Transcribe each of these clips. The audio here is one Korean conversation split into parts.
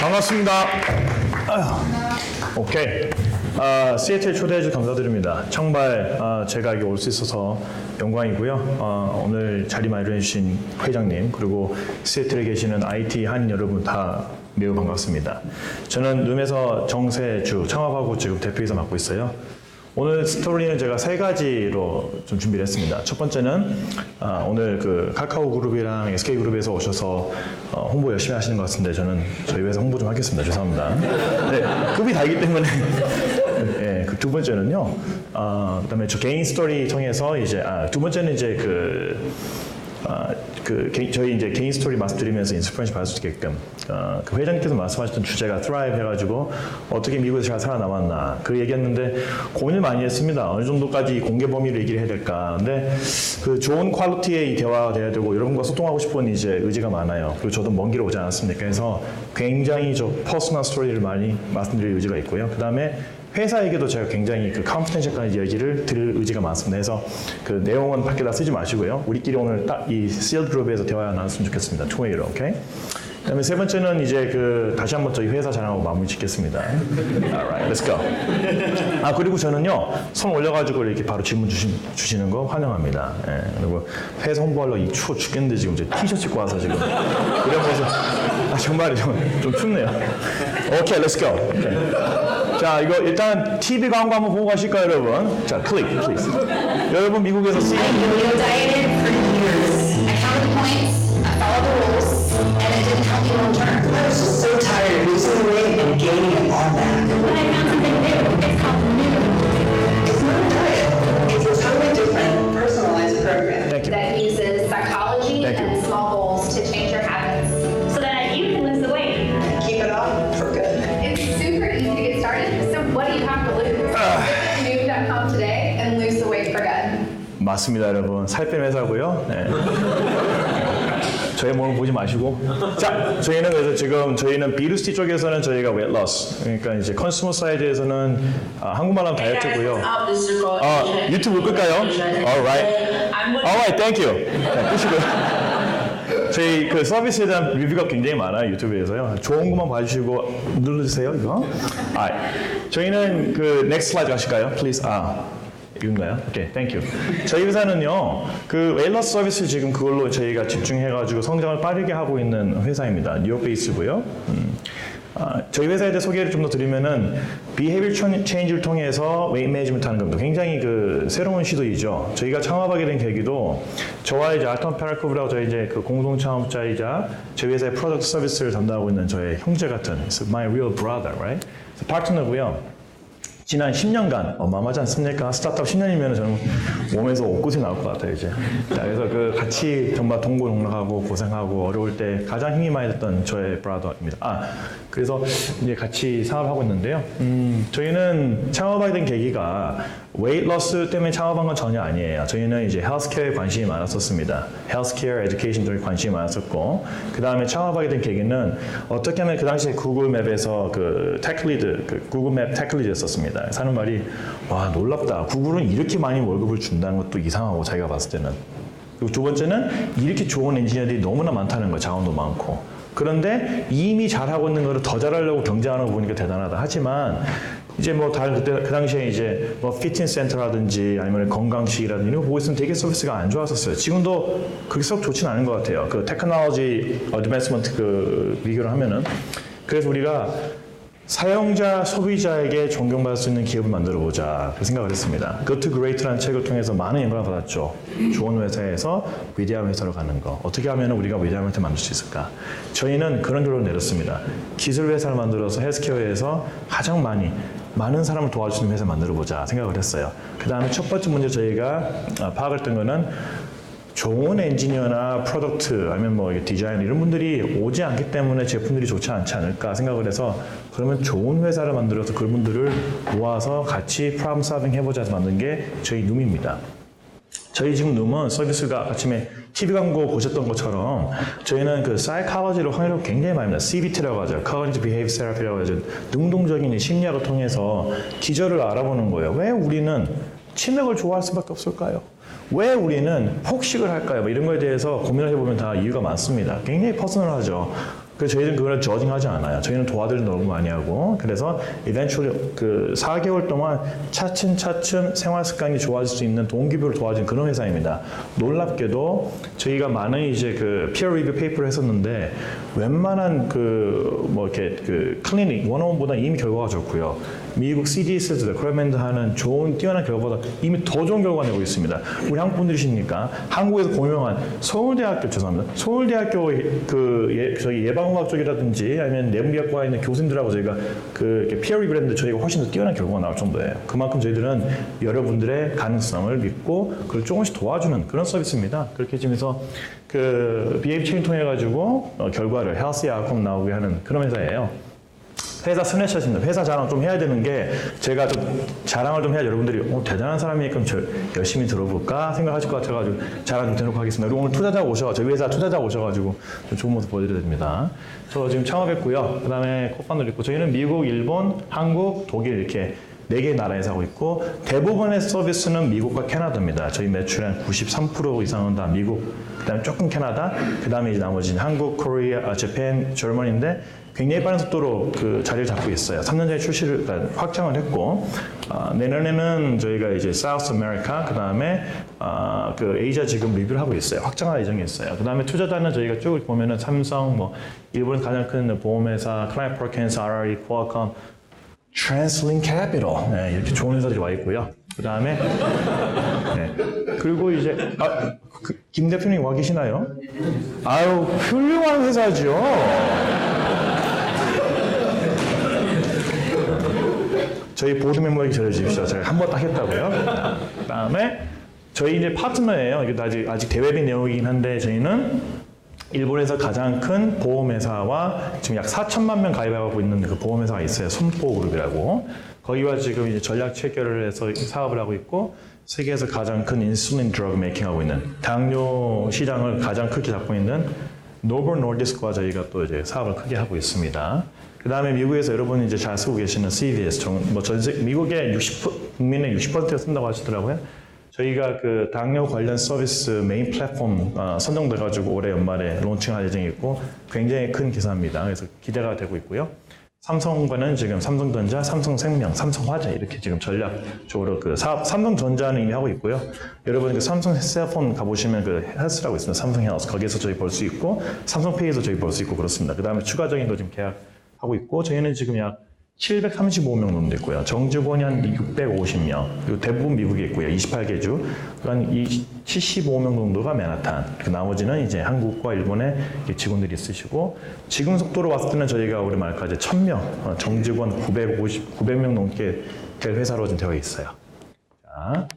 반갑습니다. 오케이. 시애틀 초대해 주셔서 감사드립니다. 정말 제가 여기 올 수 있어서 영광이고요. 오늘 자리 마련해 주신 회장님 그리고 시애틀에 계시는 IT 한인 여러분 다 매우 반갑습니다. 저는 룸에서 정세주 창업하고 지금 대표이사 맡고 있어요. 오늘 스토리는 제가 세 가지로 좀 준비를 했습니다. 첫 번째는 오늘 그 카카오 그룹이랑 SK 그룹에서 오셔서 홍보 열심히 하시는 것 같은데 저는 저희 회사 홍보 좀 하겠습니다. 죄송합니다. 네, 급이 다르기 때문에. 네, 그 두 번째는요. 그다음에 저 개인 스토리 통해서 이제 두 번째는 이제 저희 이제 개인 스토리 말씀드리면서 인스피레이션 받을 수 있게끔 그 회장님께서 말씀하셨던 주제가 thrive 해가지고 어떻게 미국에서 잘 살아남았나 그 얘기했는데 고민을 많이 했습니다. 어느 정도까지 공개 범위를 얘기를 해야 될까. 근데 그 좋은 퀄리티의 이 대화가 돼야 되고 여러분과 소통하고 싶은 이제 의지가 많아요. 그리고 저도 먼 길 오지 않았습니까? 그래서 굉장히 저 퍼스널 스토리를 많이 말씀드릴 의지가 있고요. 그 다음에 회사에게도 제가 굉장히 그 컨피던셜한 얘기를 들을 의지가 많습니다. 그래서 그 내용은 밖에다 쓰지 마시고요. 우리끼리 오늘 딱 이 시얼 그룹에서 대화 나눴으면 좋겠습니다. 투웨이로, 오케이? 그다음에 세 번째는 이제 다시 한번 저희 회사 자랑하고 마무리 짓겠습니다. Alright, let's go. 그리고 저는요 손 올려가지고 이렇게 바로 질문 주시는 거 환영합니다. 예, 그리고 회사 홍보하려고 이 추워 죽겠는데 지금 이제 티셔츠 입고 와서 지금 이런 모습 정말 좀 춥네요. 오케이, let's go. 오케이. 자, 이거 일단 TV 광고 한번 보고 가실까요, 여러분? 자, 클릭, please. 여러분 미국에서 Yo dieted for years. I counted the points, I followed the rules, and it didn't help me long term. I was just so tired of losing weight and gaining it all back. But I found something new. It's called New. It's not a diet. It's a totally different, personalized program. Thank you. That uses psychology Thank you. and small goals to change your habits so that you can lose the weight. Keep it off for good. It's super easy to get started. So what do you have to lose? Visit New.com today and lose the weight for good. 맞습니다, 여러분. 살 빼는 회사고요. 네. 저희 몸을 보지 마시고. 자, 저희는 그래서 지금 저희는 B2C 쪽에서는 저희가 weight loss. 그러니까 이제 컨슈머 사이드에서는 한국말로 하면 다이어트고요. 유튜브 끌까요? Alright. Alright, thank you. 네, 끄시고요. 저희 그 서비스에 대한 리뷰가 굉장히 많아요, 유튜브에서요. 좋은 것만 봐주시고 눌러주세요, 이거. 저희는 그 next slide 가실까요? Please. 이건가요? 오케이, 땡큐. 저희 회사는요, 그 웨일러스 서비스 지금 그걸로 저희가 집중해가지고 성장을 빠르게 하고 있는 회사입니다. 뉴욕 베이스고요. 저희 회사에 대해 소개를 좀 더 드리면은 Behavior Change를 통해서 웨이트 매니지먼트 하는 겁니다. 굉장히 그 새로운 시도이죠. 저희가 창업하게 된 계기도 저와 이제 알턴 페라코브라고 저희 이제 그 공동 창업자이자 저희 회사의 프로덕트 서비스를 담당하고 있는 저의 형제 같은 my real brother, right? 파트너고요. 지난 10년간 어마어마하지 않습니까? 스타트업 10년이면 저는 몸에서 옷구슬이 나올 것 같아요, 이제. 자, 그래서 그 같이 정말 동고동락하고 고생하고 어려울 때 가장 힘이 많이 됐던 저의 브라더입니다. 그래서 이제 같이 사업하고 있는데요. 저희는 창업하게 된 계기가 웨이트 러스 때문에 창업한 건 전혀 아니에요. 저희는 이제 헬스케어에 관심이 많았었습니다. 헬스케어, 에듀케이션 쪽에 관심이 많았었고, 그 다음에 창업하게 된 계기는 어떻게 하면 그 당시에 구글 맵에서 그 테크리드, 그 구글 맵 테크리드였었습니다. 사는 말이 와 놀랍다. 구글은 이렇게 많이 월급을 준다는 것도 이상하고 자기가 봤을 때는. 그리고 두 번째는 이렇게 좋은 엔지니어들이 너무나 많다는 거예요. 자원도 많고. 그런데 이미 잘하고 있는 거를 더 잘하려고 경쟁하는 거 보니까 대단하다. 하지만 이제 뭐 다른 그때 그 당시에 이제 뭐 피트니스 센터라든지 아니면 건강식이라든지 이런 거 보고 있으면 되게 서비스가 안 좋았었어요. 지금도 그렇게 썩 좋지는 않은 것 같아요. 그 테크놀로지 어드밴스먼트 그 비교를 하면은. 그래서 우리가 사용자, 소비자에게 존경받을 수 있는 기업을 만들어보자 그 생각을 했습니다. Good to Great라는 책을 통해서 많은 영감을 받았죠. 좋은 회사에서 위대한 회사로 가는 거. 어떻게 하면 우리가 위대한 회사를 만들 수 있을까? 저희는 그런 결론을 내렸습니다. 기술 회사를 만들어서 헬스케어에서 가장 많은 사람을 도와줄 수 있는 회사를 만들어보자 생각을 했어요. 그 다음에 첫 번째 문제 저희가 파악했던 거는 좋은 엔지니어나 프로덕트 아니면 뭐 디자인 이런 분들이 오지 않기 때문에 제품들이 좋지 않지 않을까 생각을 해서 그러면 좋은 회사를 만들어서 그분들을 모아서 같이 프로블럼 솔빙 해보자 해서 만든 게 저희 룸입니다. 저희 지금 룸은 서비스가 아침에 TV 광고 보셨던 것처럼 저희는 그 사이콜로지를 활용 굉장히 많이 합니다. CBT라고 하죠. Cognitive Behavior Therapy라고 하죠. 능동적인 심리학을 통해서 기저를 알아보는 거예요. 왜 우리는 치맥을 좋아할 수밖에 없을까요? 왜 우리는 폭식을 할까요? 뭐 이런 거에 대해서 고민을 해보면 다 이유가 많습니다. 굉장히 퍼스널하죠. 그래서 저희는 그걸 저징하지 않아요. 저희는 도와드리는 너무 많이 하고 그래서 eventually 그 4개월 동안 차츰차츰 생활 습관이 좋아질 수 있는 동기부여를 도와주는 그런 회사입니다. 놀랍게도 저희가 많은 이제 그 peer review 페이퍼를 했었는데 웬만한 그 뭐 이렇게 그 클리닉 원어원보다 이미 결과가 좋고요. 미국 CDS에서 레코멘드 하는 좋은 뛰어난 결과보다 이미 더 좋은 결과 내고 있습니다. 우리 한국 분들이시니까 한국에서 고명한 서울대학교 죄송합니다. 서울대학교 그 저희 예방의학 쪽이라든지 아니면 내분비학과에 있는 교수님들하고 저희가 그 peer review 했는데 저희가 훨씬 더 뛰어난 결과가 나올 정도예요. 그만큼 저희들은 여러분들의 가능성을 믿고 그걸 조금씩 도와주는 그런 서비스입니다. 그렇게 지면서 그 BAB 체인 통해 가지고 결과를 헬스 아웃컴 나오게 하는 그런 회사예요. 회사 스냅샷입니다. 회사 자랑 좀 해야 되는 게 제가 좀 자랑을 좀 해야 여러분들이 대단한 사람이니까 열심히 들어볼까 생각하실 것 같아가지고 자랑 좀 대놓고 하겠습니다. 그리고 오늘 투자자가 오셔가지고 저희 회사 투자자가 오셔가지고 좀 좋은 모습 보여드려야 됩니다. 저 지금 창업했고요. 그 다음에 코파운더를 있고 저희는 미국, 일본, 한국, 독일 이렇게 4개의 나라에서 하고 있고 대부분의 서비스는 미국과 캐나다입니다. 저희 매출의 한 93% 이상은 다 미국, 그 다음에 조금 캐나다, 그 다음에 이제 나머지는 한국, 코리아, 재팬, 저머니인데 굉장히 빠른 속도로 그 자리를 잡고 있어요. 3년 전에 출시를 확장을 했고 내년에는 저희가 이제 사우스 아메리카, 그 다음에 그 에이지아 지금 리뷰를 하고 있어요. 확장할 예정이 있어요. 그 다음에 투자자는 저희가 쭉 보면은 삼성, 뭐 일본 가장 큰 보험회사, 클라이언트 퍼킨스, RRE, 퀄컴, 트랜슬링 캐피털 이렇게 좋은 회사들이 와 있고요. 그 다음에 그리고 이제 김 대표님 와 계시나요? 아유 훌륭한 회사죠. 저희 보드 멤버에게 전해주십시오. 제가 한 번 딱 했다고요. 그 다음에 저희 이제 파트너예요. 이게 아직 대외비 내용이긴 한데 저희는 일본에서 가장 큰 보험회사와 지금 약 4천만 명 가입하고 있는 그 보험회사가 있어요. 손보그룹이라고. 거기와 지금 이제 전략 체결을 해서 사업을 하고 있고 세계에서 가장 큰 인슐린 드러그 메이킹하고 있는 당뇨 시장을 가장 크게 잡고 있는 노버 노디스크와 저희가 또 이제 사업을 크게 하고 있습니다. 그 다음에 미국에서 여러분이 이제 잘 쓰고 계시는 CVS, 미국의 국민의 60%가 쓴다고 하시더라고요. 저희가 그 당뇨 관련 서비스 메인 플랫폼 선정돼가지고 올해 연말에 론칭할 예정이 있고 굉장히 큰 기사입니다. 그래서 기대가 되고 있고요. 삼성과는 지금 삼성전자, 삼성생명, 삼성화재 이렇게 지금 전략적으로 그 사업, 삼성전자는 이미 하고 있고요. 여러분 그 삼성 셀폰 가보시면 그 헬스라고 있습니다. 삼성 헬스 거기에서 저희 볼 수 있고 삼성페이에서 저희 볼 수 있고 그렇습니다. 그 다음에 추가적인 거 지금 계약하고 있고 저희는 지금 약 735명 정도 있고요. 정직원이 한 650명, 그리고 대부분 미국에 있고요. 28개 주, 한 75명 정도가 맨하탄. 그 나머지는 이제 한국과 일본에 직원들이 있으시고, 지금 속도로 봤을 때는 저희가 올해 말까지 1000명, 정직원 900명 넘게 될 회사로 좀 되어 있어요. 자,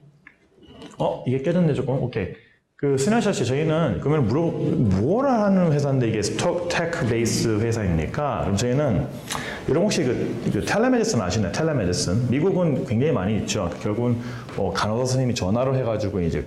이게 깨졌네 조금. 오케이. 그 스냅샷이 저희는 그러면 뭐라 하는 회사인데 이게 테크 베이스 회사입니까? 그럼 저희는 여러분 혹시 그 텔레메디슨 아시나요? 텔레메디슨 미국은 굉장히 많이 있죠. 결국은 뭐 간호사 선생님이 전화로 해가지고 이제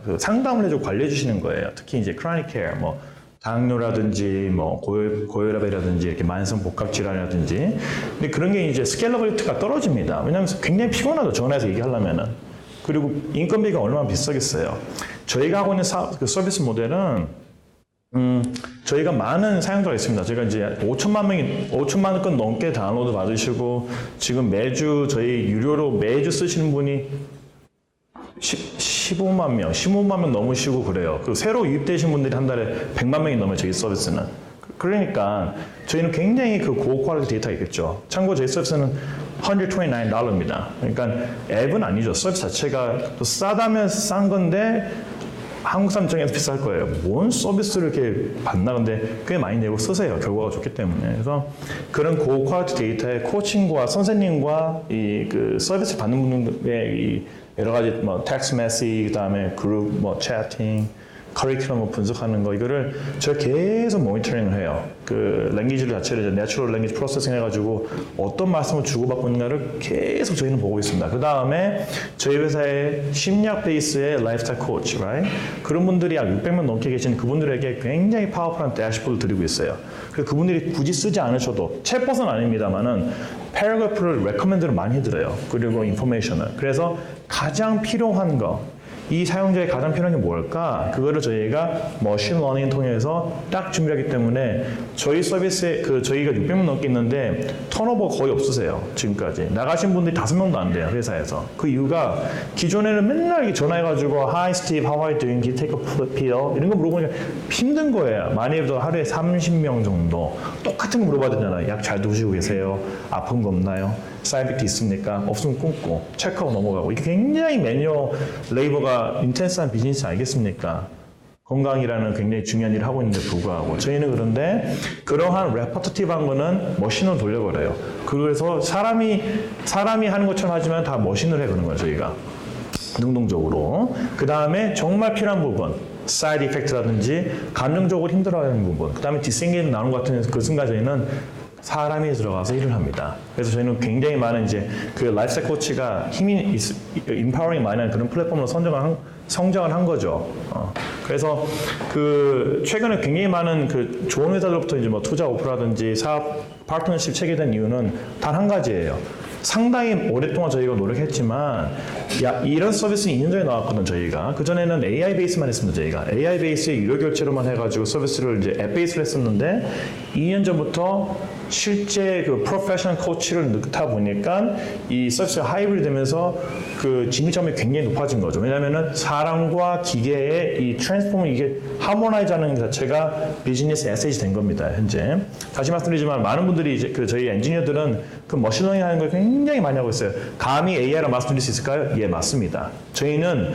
그 상담을 해주고 관리해 주시는 거예요. 특히 이제 크로닉 케어 뭐 당뇨라든지 뭐 고혈압이라든지 이렇게 만성 복합 질환이라든지 근데 그런 게 이제 스케일러빌리티가 떨어집니다. 왜냐하면 굉장히 피곤하죠. 전화해서 얘기하려면은. 그리고 인건비가 얼마나 비싸겠어요. 저희가 하고 있는 그 서비스 모델은 저희가 많은 사용자가 있습니다. 저희가 이제 5천만 건 넘게 다운로드 받으시고 지금 매주 저희 유료로 매주 쓰시는 분이 15만 명, 15만 명 넘으시고 그래요. 그 새로 유입되신 분들이 한 달에 100만 명이 넘어요. 저희 서비스는. 그러니까 저희는 굉장히 그 고퀄리티 데이터가 있겠죠. 참고로 저희 서비스는 $129입니다. 그러니까 앱은 아니죠. 서비스 자체가 또 싸다면 싼 건데 한국 사람 입장에서 비쌀 거예요. 뭔 서비스를 이렇게 받나 근데 꽤 많이 내고 쓰세요. 결과가 좋기 때문에. 그래서 그런 고퀄리티 데이터에 코칭과 선생님과 이 그 서비스 받는 분들의 이 여러 가지 뭐 텍스트 메시지 그다음에 그룹 뭐 채팅 커리큘럼 뭐 분석하는 거 이거를 제가 계속 모니터링을 해요. 그 랭귀지 자체를 내추럴 랭귀지 프로세싱 해가지고 어떤 말씀을 주고받고 있는가를 계속 저희는 보고 있습니다. 그 다음에 저희 회사의 심리학 베이스의 라이프스타일 코치, right? 그런 분들이 약 600명 넘게 계신 그분들에게 굉장히 파워풀한 대시보드를 드리고 있어요. 그래서 그분들이 굳이 쓰지 않으셔도 챗봇은 아닙니다만은 패러그래프를 레커멘드를 많이 해드려요. 그리고 인포메이션을. 그래서 가장 필요한 거 이 사용자의 가장 필요한 게 뭘까? 그거를 저희가 머신 러닝을 통해서 딱 준비하기 때문에 저희 서비스에 저희가 600명 넘게 있는데 턴오버 거의 없으세요. 지금까지. 나가신 분들이 5명도 안 돼요. 회사에서. 그 이유가 기존에는 맨날 이렇게 전화해가지고 Hi Steve, how are you doing? Did you take a pill? 이런 거 물어보니까 힘든 거예요. 많이 해도 하루에 30명 정도. 똑같은 거 물어봐야 되잖아요. 약 잘 드시고 계세요? 아픈 거 없나요? 사이비트 있습니까? 없으면 끊고 체크하고 넘어가고 이게 굉장히 매뉴얼 레이버가 인텐스한 비즈니스 아니겠습니까? 건강이라는 굉장히 중요한 일을 하고 있는데 불구하고 저희는 그런데 그러한 레퍼터티브한 거는 머신으로 돌려버려요. 그래서 사람이 하는 것처럼 하지만 다 머신을 해 그러는 거예요. 저희가 능동적으로. 그 다음에 정말 필요한 부분 사이드 이펙트라든지 감정적으로 힘들어하는 부분 그 다음에 디스engage 나오는 것 같은 그 순간 저희는 사람이 들어가서 일을 합니다. 그래서 저희는 굉장히 많은 이제 그 라이프스타일 코치가 힘이 인파워링 많이 하는 그런 플랫폼으로 성장을 한 거죠. 그래서 그 최근에 굉장히 많은 그 좋은 회사들로부터 이제 뭐 투자 오프라든지 사업 파트너십 체결된 이유는 단 한 가지예요. 상당히 오랫동안 저희가 노력했지만 이런 서비스는 2년 전에 나왔거든 저희가. 그전에는 AI 베이스만 했습니다 저희가. AI 베이스에 유료 결제로만 해가지고 서비스를 이제 앱 베이스로 했었는데 2년 전부터 실제 그 프로페셔널 코치를 넣다 보니까 이 서비스가 하이브리드 되면서 그 진입점이 굉장히 높아진 거죠. 왜냐면은 사람과 기계의 이 트랜스포머 이게 하모나이즈 하는 자체가 비즈니스 에셋이 된 겁니다, 현재. 다시 말씀드리지만 많은 분들이 이제 그 저희 엔지니어들은 그 머신러닝 하는 걸 굉장히 많이 하고 있어요. 감히 AI로 말씀드릴 수 있을까요? 예, 맞습니다. 저희는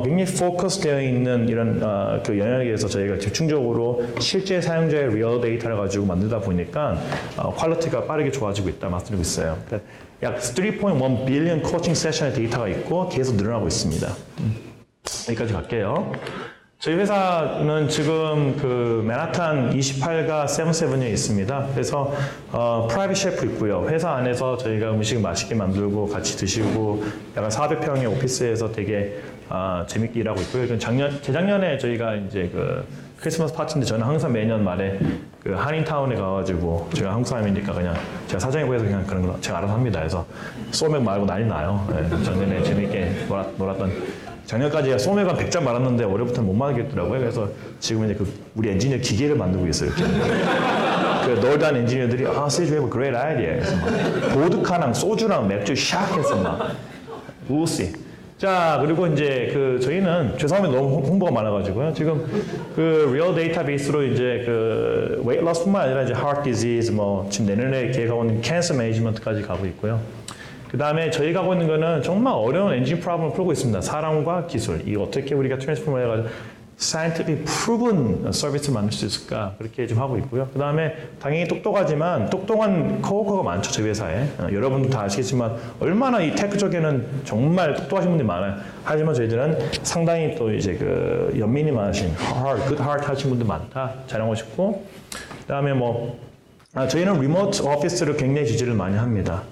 굉장히 포커스 되어 있는 이런 그 영역에 대해서 저희가 집중적으로 실제 사용자의 리얼 데이터를 가지고 만들다 보니까 퀄리티가 빠르게 좋아지고 있다 말씀드리고 있어요. 그러니까 약 3.1 빌리언 코칭 세션의 데이터가 있고 계속 늘어나고 있습니다. 여기까지 갈게요. 저희 회사는 지금 그 맨하탄 28가 세븐세븐에 있습니다. 그래서 프라이빗 셰프 있고요. 회사 안에서 저희가 음식 맛있게 만들고 같이 드시고 약간 400평의 오피스에서 되게 재밌게 일하고 있고요. 재작년에 저희가 이제 그 크리스마스 파티인데 저는 항상 매년 말에 그 한인타운에 가가지고 제가 한국 사람이니까 그냥 제가 사정해 보여서 그냥 그런 거 제가 알아서 합니다. 그래서 소맥 말고 난리 나요. 네, 작년에 재밌게 놀았던 작년까지 소맥 한 100잔 말았는데 올해부터는 못 말겠더라고요. 그래서 지금 이제 그 우리 엔지니어 기계를 만들고 있어요. 이렇게. 그 놀던 엔지니어들이 Steve, you have a great idea. 그래서 막 보드카랑 소주랑 맥주 샥 해서 막 우씨. 자, 그리고 이제 그 저희는 죄송합니다. 너무 홍보가 많아가지고요. 지금 그 리얼 데이터베이스로 이제 그 weight loss뿐만 아니라 이제 heart disease 뭐 지금 내년에 계획하고 있는 cancer management까지 가고 있고요. 그 다음에 저희가 하고 있는 거는 정말 어려운 엔진 프로블럼을 풀고 있습니다. 사람과 기술. 이 어떻게 우리가 트랜스포머 해가지고 scientifically proven 서비스를 만들 수 있을까 그렇게 좀 하고 있고요. 그 다음에 당연히 똑똑하지만 똑똑한 코워커가 많죠 저희 회사에. 여러분도 다 아시겠지만 얼마나 이 테크 쪽에는 정말 똑똑하신 분들이 많아요. 하지만 저희들은 상당히 또 이제 그 연민이 많으신 good heart 하신 분들 많다 자랑하고 싶고. 그 다음에 뭐 저희는 리모트 오피스를 굉장히 지지를 많이 합니다.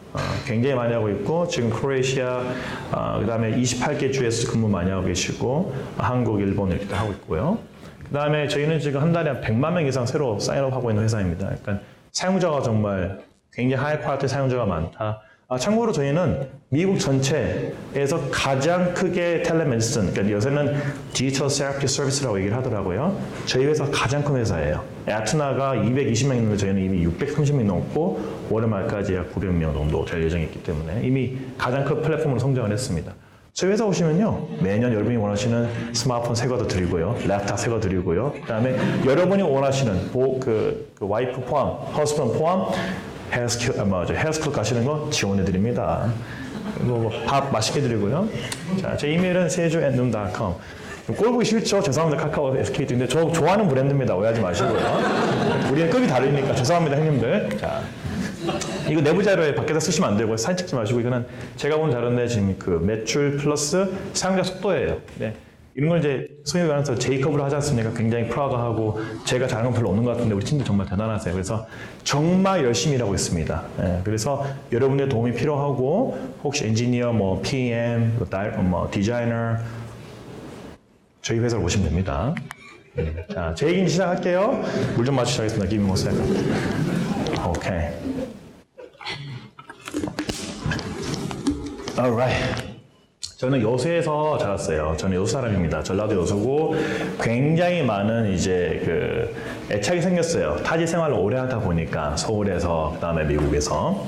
굉장히 많이 하고 있고 지금 크로에시아 그 다음에 28개 주에서 근무 많이 하고 계시고 한국, 일본 이렇게 하고 있고요. 그 다음에 저희는 지금 한 달에 한 100만 명 이상 새로 사인업하고 있는 회사입니다. 그러니까 사용자가 정말 굉장히 하이 퀄리티 사용자가 많다. 참고로 저희는 미국 전체에서 가장 크게 텔레메디슨, 그러니까 요새는 디지털 세라피 서비스라고 얘기를 하더라고요. 저희 회사 가장 큰 회사예요. 애트나가 220명 있는데 저희는 이미 630명 넘고 올해 말까지 약 900명 정도 될 예정이 있기 때문에 이미 가장 큰 플랫폼으로 성장을 했습니다. 저희 회사 오시면요 매년 여러분이 원하시는 스마트폰 새 거 드리고요, 랩탑 새 거 드리고요, 그다음에 여러분이 원하시는 그 와이프 포함, 허스밴드 포함 헬스클럽 가시는 거 지원해 드립니다. 밥 맛있게 드리고요. 자, 제 이메일은 seju@noom.com. 꼴 보기 싫죠? 죄송합니다. 카카오 SK인데 저 좋아하는 브랜드입니다. 오해하지 마시고요. 우리는 급이 다르니까 죄송합니다, 형님들. 자, 이거 내부 자료에 밖에서 쓰시면 안 되고 사진 찍지 마시고 이거는 제가 본 자료인데 지금 그 매출 플러스 사용자 속도예요. 네. 이런 걸 이제 소위 말해서 제이컵으로 하지 않습니까? 굉장히 프라우드하고 제가 잘한 건 별로 없는 것 같은데 우리 팀도 정말 대단하세요. 그래서 정말 열심히 일하고 있습니다. 예, 그래서 여러분의 도움이 필요하고 혹시 엔지니어, 뭐 PM, 뭐 디자이너 저희 회사로 오시면 됩니다. 자, 제 얘기 시작할게요. 물 좀 마시겠습니다. Give me 1 second. 오케이. Alright. 저는 여수에서 자랐어요. 저는 여수 사람입니다. 전라도 여수고 굉장히 많은 이제 그 애착이 생겼어요. 타지 생활을 오래 하다 보니까 서울에서 그다음에 미국에서.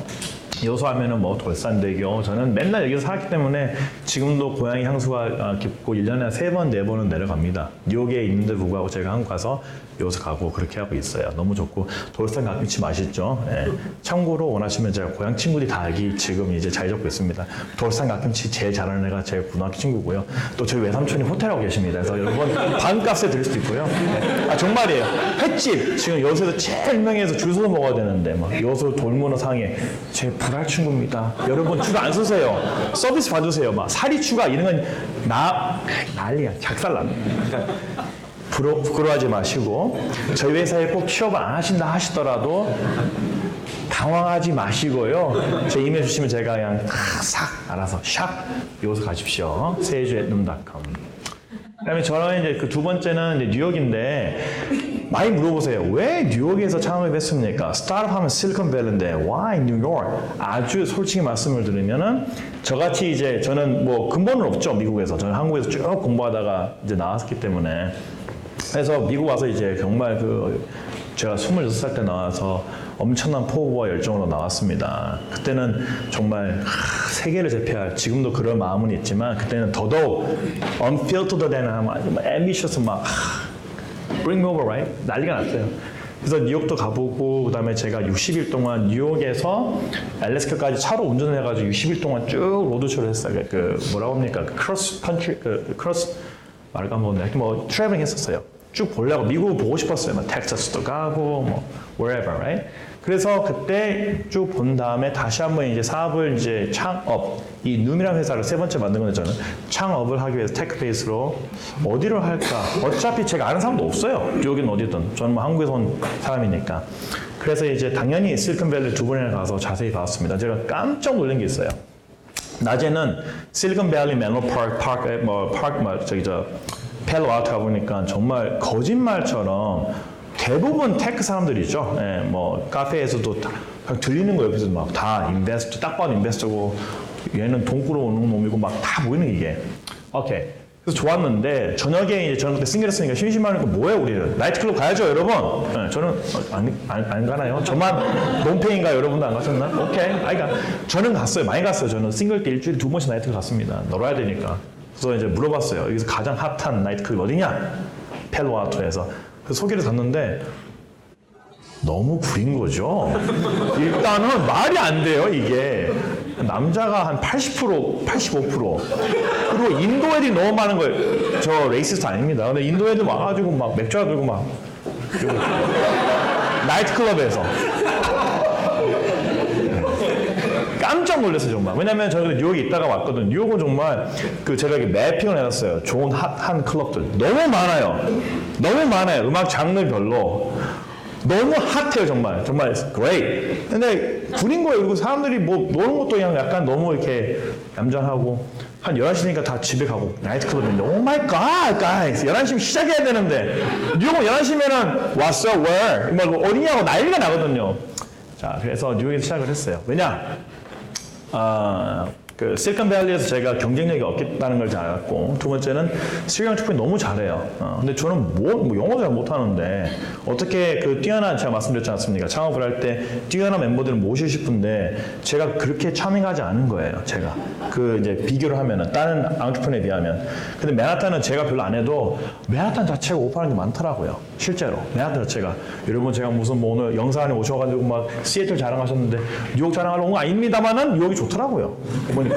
여수 하면은 뭐 돌산대교, 저는 맨날 여기서 살았기 때문에 지금도 고향의 향수가 깊고 1년에 3번, 4번은 내려갑니다. 뉴욕에 있는데 불구하고 제가 한국 가서 여수 가고 그렇게 하고 있어요. 너무 좋고 돌산 갓김치 맛있죠. 예. 참고로 원하시면 제가 고향 친구들이 다 알기 지금 이제 잘 적고 있습니다. 돌산 갓김치 제일 잘하는 애가 제 고등학교 친구고요. 또 저희 외삼촌이 호텔하고 계십니다. 그래서 여러분 반값에 드릴 수도 있고요. 아 정말이에요. 횟집 지금 여수에서 제일 유명해서 줄 서서 먹어야 되는데 막 여수 돌문어 상해 제 불알 친구입니다. 여러분 줄 안 서세요. 서비스 받으세요. 막 사리 추가 이런 건 난리야. 작살납니다. 부끄러워하지 마시고 저희 회사에 꼭 취업을 안 하신다 하시더라도 당황하지 마시고요. 제 이메일 주시면 제가 그냥 싹 알아서 샥 여기서 가십시오. 세주@num.com. 그다음에 저는 이제 그 두 번째는 이제 뉴욕인데 많이 물어보세요. 왜 뉴욕에서 창업했습니까? 스타트업 하면 실리콘밸리인데 why 뉴욕? 아주 솔직히 말씀을 드리면은 저같이 이제 저는 뭐 근본은 없죠 미국에서. 저는 한국에서 쭉 공부하다가 이제 나왔기 때문에. 그래서 미국 와서 이제 정말 그 제가 26살 때 나와서 엄청난 포부와 열정으로 나왔습니다. 그때는 정말 세계를 제패할, 지금도 그런 마음은 있지만 그때는 더더욱 unfiltered 되는 ambitious 막 bring me over, right? 난리가 났어요. 그래서 뉴욕도 가보고 그다음에 제가 60일 동안 뉴욕에서 알래스카까지 차로 운전을 해가지고 60일 동안 쭉 로드쇼를 했어요. 그 뭐라고 합니까? 그 크로스 컨트리, 그 크로스 말을 까먹었네. 뭐 트래블링 했었어요. 쭉 보려고 미국을 보고 싶었어요. 막 텍사스도 가고 뭐 wherever, right? 그래서 그때 쭉 본 다음에 다시 한번 이제 사업을 이제 창업, 이 눔이라는 회사를 세 번째 만든 건데 저는 창업을 하기 위해서 테크 베이스로 어디를 할까? 어차피 제가 아는 사람도 없어요. 뉴욕이든 어디든. 저는 뭐 한국에서 온 사람이니까. 그래서 이제 당연히 실리콘밸리 두 번이나 가서 자세히 봤습니다. 제가 깜짝 놀란 게 있어요. 낮에는 실리콘밸리 맨로 파크 펠로알토 가보니까 정말 거짓말처럼 대부분 테크 사람들이죠. 예, 뭐 카페에서도 다 들리는 거 옆에서 막 다 인베스터, 딱 봐도 인베스터고 얘는 돈 끌어오는 놈이고 막 다 보이는 이게. 오케이. 그래서 좋았는데 저녁에 이제 저는 그때 싱글했으니까 심심하니까 뭐해 우리는 나이트클럽 가야죠 여러분. 예, 저는 안 가나요? 저만 논페인가 여러분도 안 가셨나? 오케이. 아이가 저는 갔어요. 많이 갔어요. 저는 싱글 때 일주일에 2번씩 나이트클럽 갔습니다. 놀아야 되니까. 그래서 이제 물어봤어요. 여기서 가장 핫한 나이트클럽 어디냐? 펠로알토에서. 그래서 소개를 갔는데 너무 구린 거죠. 일단은 말이 안 돼요, 이게. 남자가 한 80%, 85%. 그리고 인도 애들이 너무 많은 거예요. 저 레이시스트 아닙니다. 근데 인도 애들 와가지고 막 맥주 들고 막. 나이트클럽에서. 깜짝 놀랐어요, 정말. 왜냐면 저는 뉴욕에 있다가 왔거든요. 뉴욕은 정말 그 제가 이렇게 매핑을 해놨어요. 좋은 핫한 클럽들. 너무 많아요. 너무 많아요. 음악 장르별로. 너무 핫해요, 정말. 정말 great. 근데 구린 거예요. 그리고 사람들이 뭐 노는 것도 그냥 약간 너무 이렇게 얌전하고 한 11시니까 다 집에 가고 나이트클럽인데 Oh my God, guys. 11시면 시작해야 되는데 뉴욕은 11시면은 왔어, where? 뭐 어디냐고 난리가 나거든요. 자, 그래서 뉴욕에서 시작을 했어요. 왜냐? 그 실리콘밸리에서 제가 경쟁력이 없겠다는 걸 잘 알았고 두 번째는 실경 축구를 너무 잘해요. 근데 저는 뭐 영어 잘 못하는데 어떻게 그 뛰어난 제가 말씀드렸지 않습니까? 창업을 할 때 뛰어난 멤버들을 모시고 싶은데 제가 그렇게 차밍하지 않은 거예요. 제가 그 이제 비교를 하면은 다른 앙트프레너에 비하면. 근데 맨하탄은 제가 별로 안 해도 맨하탄 자체가 오퍼하는 게 많더라고요. 실제로 맨하탄 자체가 여러분 제가 무슨 뭐 오늘 영상 안에 오셔가지고 막 시애틀 자랑하셨는데 뉴욕 자랑하러 온 거 아닙니다만은 뉴욕이 좋더라고요. 보니까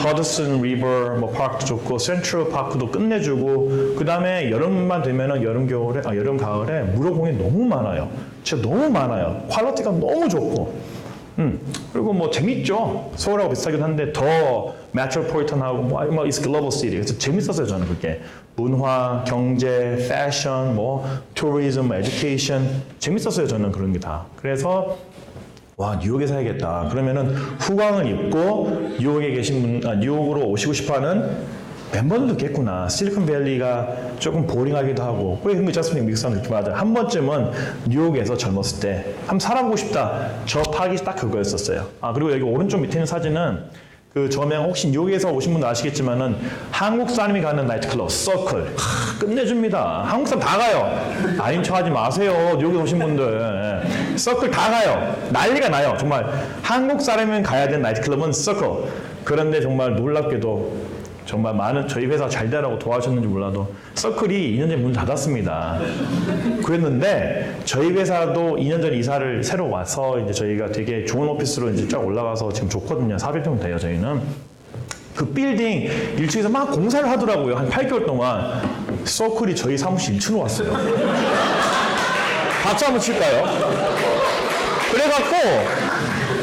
허드슨 리버 뭐 파크도 좋고 센트럴 파크도 끝내주고 그 다음에 여름만 되면은 여름 가을에 무료공이 너무 많아요. 진짜 너무 많아요. 퀄리티가 너무 좋고. 그리고 뭐 재밌죠. 서울하고 비슷하긴 한데 더 메트로폴리탄하고 뭐 it's global city. 그래서 재밌었어요 저는 그게. 문화, 경제, 패션, 뭐 tourism, education 재밌었어요 저는 그런 게 다. 그래서 와 뉴욕에 살겠다. 그러면은 후광을 입고 뉴욕에 계신 분, 뉴욕으로 오시고 싶어하는 멤버들도 있겠구나. 실리콘밸리가 조금 보링하기도 하고 왜 그런 거 있지 않습니까? 미국 사람들 맞아. 한 번쯤은 뉴욕에서 젊었을 때 한번 살아보고 싶다. 저 파악이 딱 그거였었어요. 그리고 여기 오른쪽 밑에 있는 사진은 그 저명 혹시 뉴욕에서 오신 분들 아시겠지만은 한국 사람이 가는 나이트클럽 서클 끝내줍니다. 한국 사람 다 가요. 아닌 척하지 마세요. 뉴욕에 오신 분들 서클 다 가요. 난리가 나요. 정말 한국 사람이 가야 되는 나이트클럽은 서클. 그런데 정말 놀랍게도 정말 많은 저희 회사 잘 되라고 도와주셨는지 몰라도 서클이 2년 전에 문을 닫았습니다. 그랬는데 저희 회사도 2년 전에 이사를 새로 와서 이제 저희가 되게 좋은 오피스로 이제 쫙 올라가서 지금 좋거든요. 400평 돼요, 저희는. 그 빌딩 1층에서 막 공사를 하더라고요. 한 8개월 동안. 서클이 저희 사무실 1층으로 왔어요. 박수 한번 칠까요? 그래갖고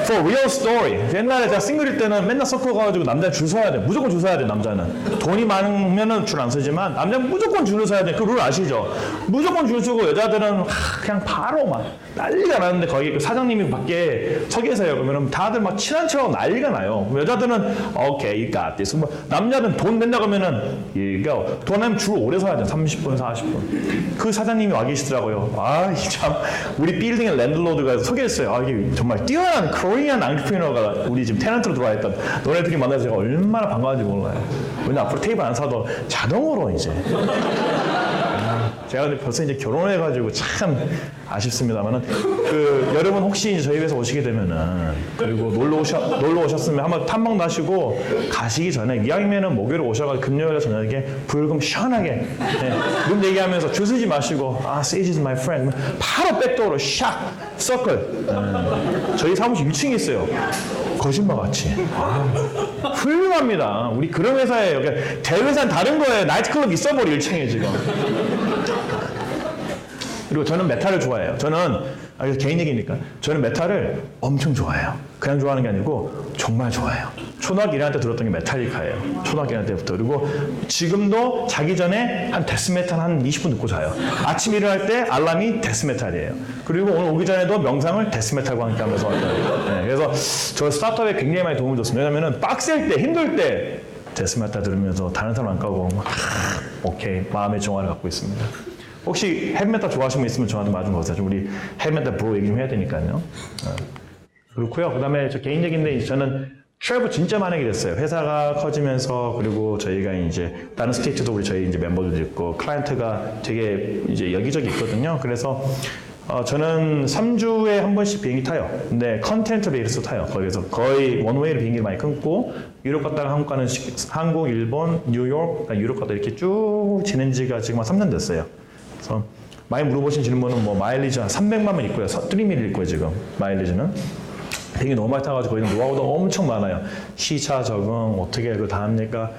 For real story. 옛날에 제가 싱글일 때는 맨날 서클 가가지고 남자 줄 서야 돼. 무조건 줄 서야 돼, 남자는. 돈이 많으면은 줄 안 서지만 남자는 무조건 줄을 서야 돼. 그 룰 아시죠? 무조건 줄 서고 여자들은 그냥 바로 막 난리가 나는데 거기 그 사장님이 밖에 서 계세요. 그러면 다들 막 친한 척하고 난리가 나요. 여자들은 okay, you got this. 뭐 남자는 돈 낸다고 하면은 you go. 돈 내면 줄 오래 서야 돼. 30분, 40분. 그 사장님이 와 계시더라고요. 아, 참 우리 빌딩의 랜드로드가 서 계셨어요. 아, 이게 정말 뛰어난 코리안 안트프리너가 우리 지금 테넌트로 들어와 있던 너네들이 만나서 제가 얼마나 반가운지 몰라요. 왜냐 앞으로 테이블 안 사도 자동으로 이제. 제가 벌써 이제 결혼해가지고 참 아쉽습니다만은 그 여러분 혹시 이제 저희 회사 오시게 되면은 그리고 놀러 오셨으면 한번 탐방도 하시고 가시기 전에 이왕이면은 목요일에 오셔가지고 금요일 저녁에 불금 시원하게 룸 얘기하면서 줄 서지 마시고 Sage is my friend 바로 백도어로 샥 서클 저희 사무실 1층에 있어요. 거짓말같이 훌륭합니다. 우리 그런 회사예요. 대회사는 다른 거예요. 나이트클럽 있어버려 1층에 지금. 그리고 저는 메탈을 좋아해요. 저는 개인 얘기니까 저는 메탈을 엄청 좋아해요. 그냥 좋아하는 게 아니고 정말 좋아해요. 초등학교 1학년 때 들었던 게 메탈리카예요. 초등학교 1학년 때부터. 그리고 지금도 자기 전에 한 데스메탈 한 20분 듣고 자요. 아침 일어날 때 알람이 데스메탈이에요. 그리고 오늘 오기 전에도 명상을 데스메탈과 함께 하면서 왔어요. 네, 그래서 저 스타트업에 굉장히 많이 도움을 줬습니다. 왜냐면은 빡셀 때 힘들 때 데스메탈 들으면서 다른 사람 안 까고 오케이 마음의 정화를 갖고 있습니다. 혹시 헤비메탈 좋아하시는 분 있으면 저한테 말좀 거세요. 우리 헤비메탈 브로 얘기 좀 해야 되니까요. 그렇고요. 그 다음에 저 개인 얘기인데 저는 트래블 진짜 많이 하게 됐어요. 회사가 커지면서 그리고 저희가 이제 다른 스테이트도 우리 저희 이제 멤버들도 있고 클라이언트가 되게 이제 여기저기 있거든요. 그래서 저는 3주에 한 번씩 비행기 타요. 근데 컨텐트 베이스로 타요. 거기서 거의 원웨이로 비행기를 많이 끊고 유럽 갔다가 한국 가는 한국, 일본, 뉴욕, 유럽 갔다 이렇게 쭉 지낸 지가 지금 한 3년 됐어요. 그래서 많이 물어보신 질문은 뭐 마일리지 한 300만 원 있고요. 3밀 있고요 지금 마일리지는. 비행기 너무 많이 타가지고 거기는 노하우도 엄청 많아요. 시차 적응 어떻게 그 다음니까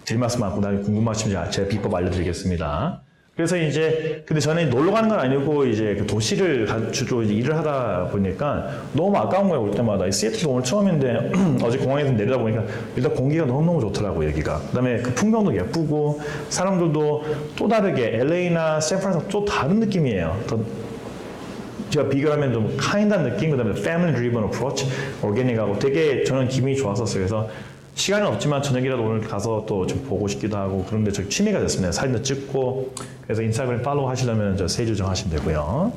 드릴 말씀 많고 나중에 궁금하시면 제가 비법 알려드리겠습니다. 그래서 이제 근데 저는 놀러 가는 건 아니고 이제 그 도시를 주로 일을 하다 보니까 너무 아까운 거예요. 올 때마다. 시애틀도 오늘 처음인데 어제 공항에서 내리다 보니까 일단 공기가 너무너무 좋더라고요. 여기가. 그다음에 그 풍경도 예쁘고 사람들도 또 다르게 LA나 샌프란시스코 또 다른 느낌이에요. 제가 비교하면 좀 카인드한 느낌, 그다음에 패밀리 드리븐 어프로치, 오르게닉하고 되게 저는 기분이 좋았었어요. 그래서 시간은 없지만 저녁이라도 오늘 가서 또 좀 보고 싶기도 하고 그런데 저 취미가 됐습니다. 사진도 찍고 그래서 인스타그램 팔로우 하시려면 저 세주정 하시면 되고요.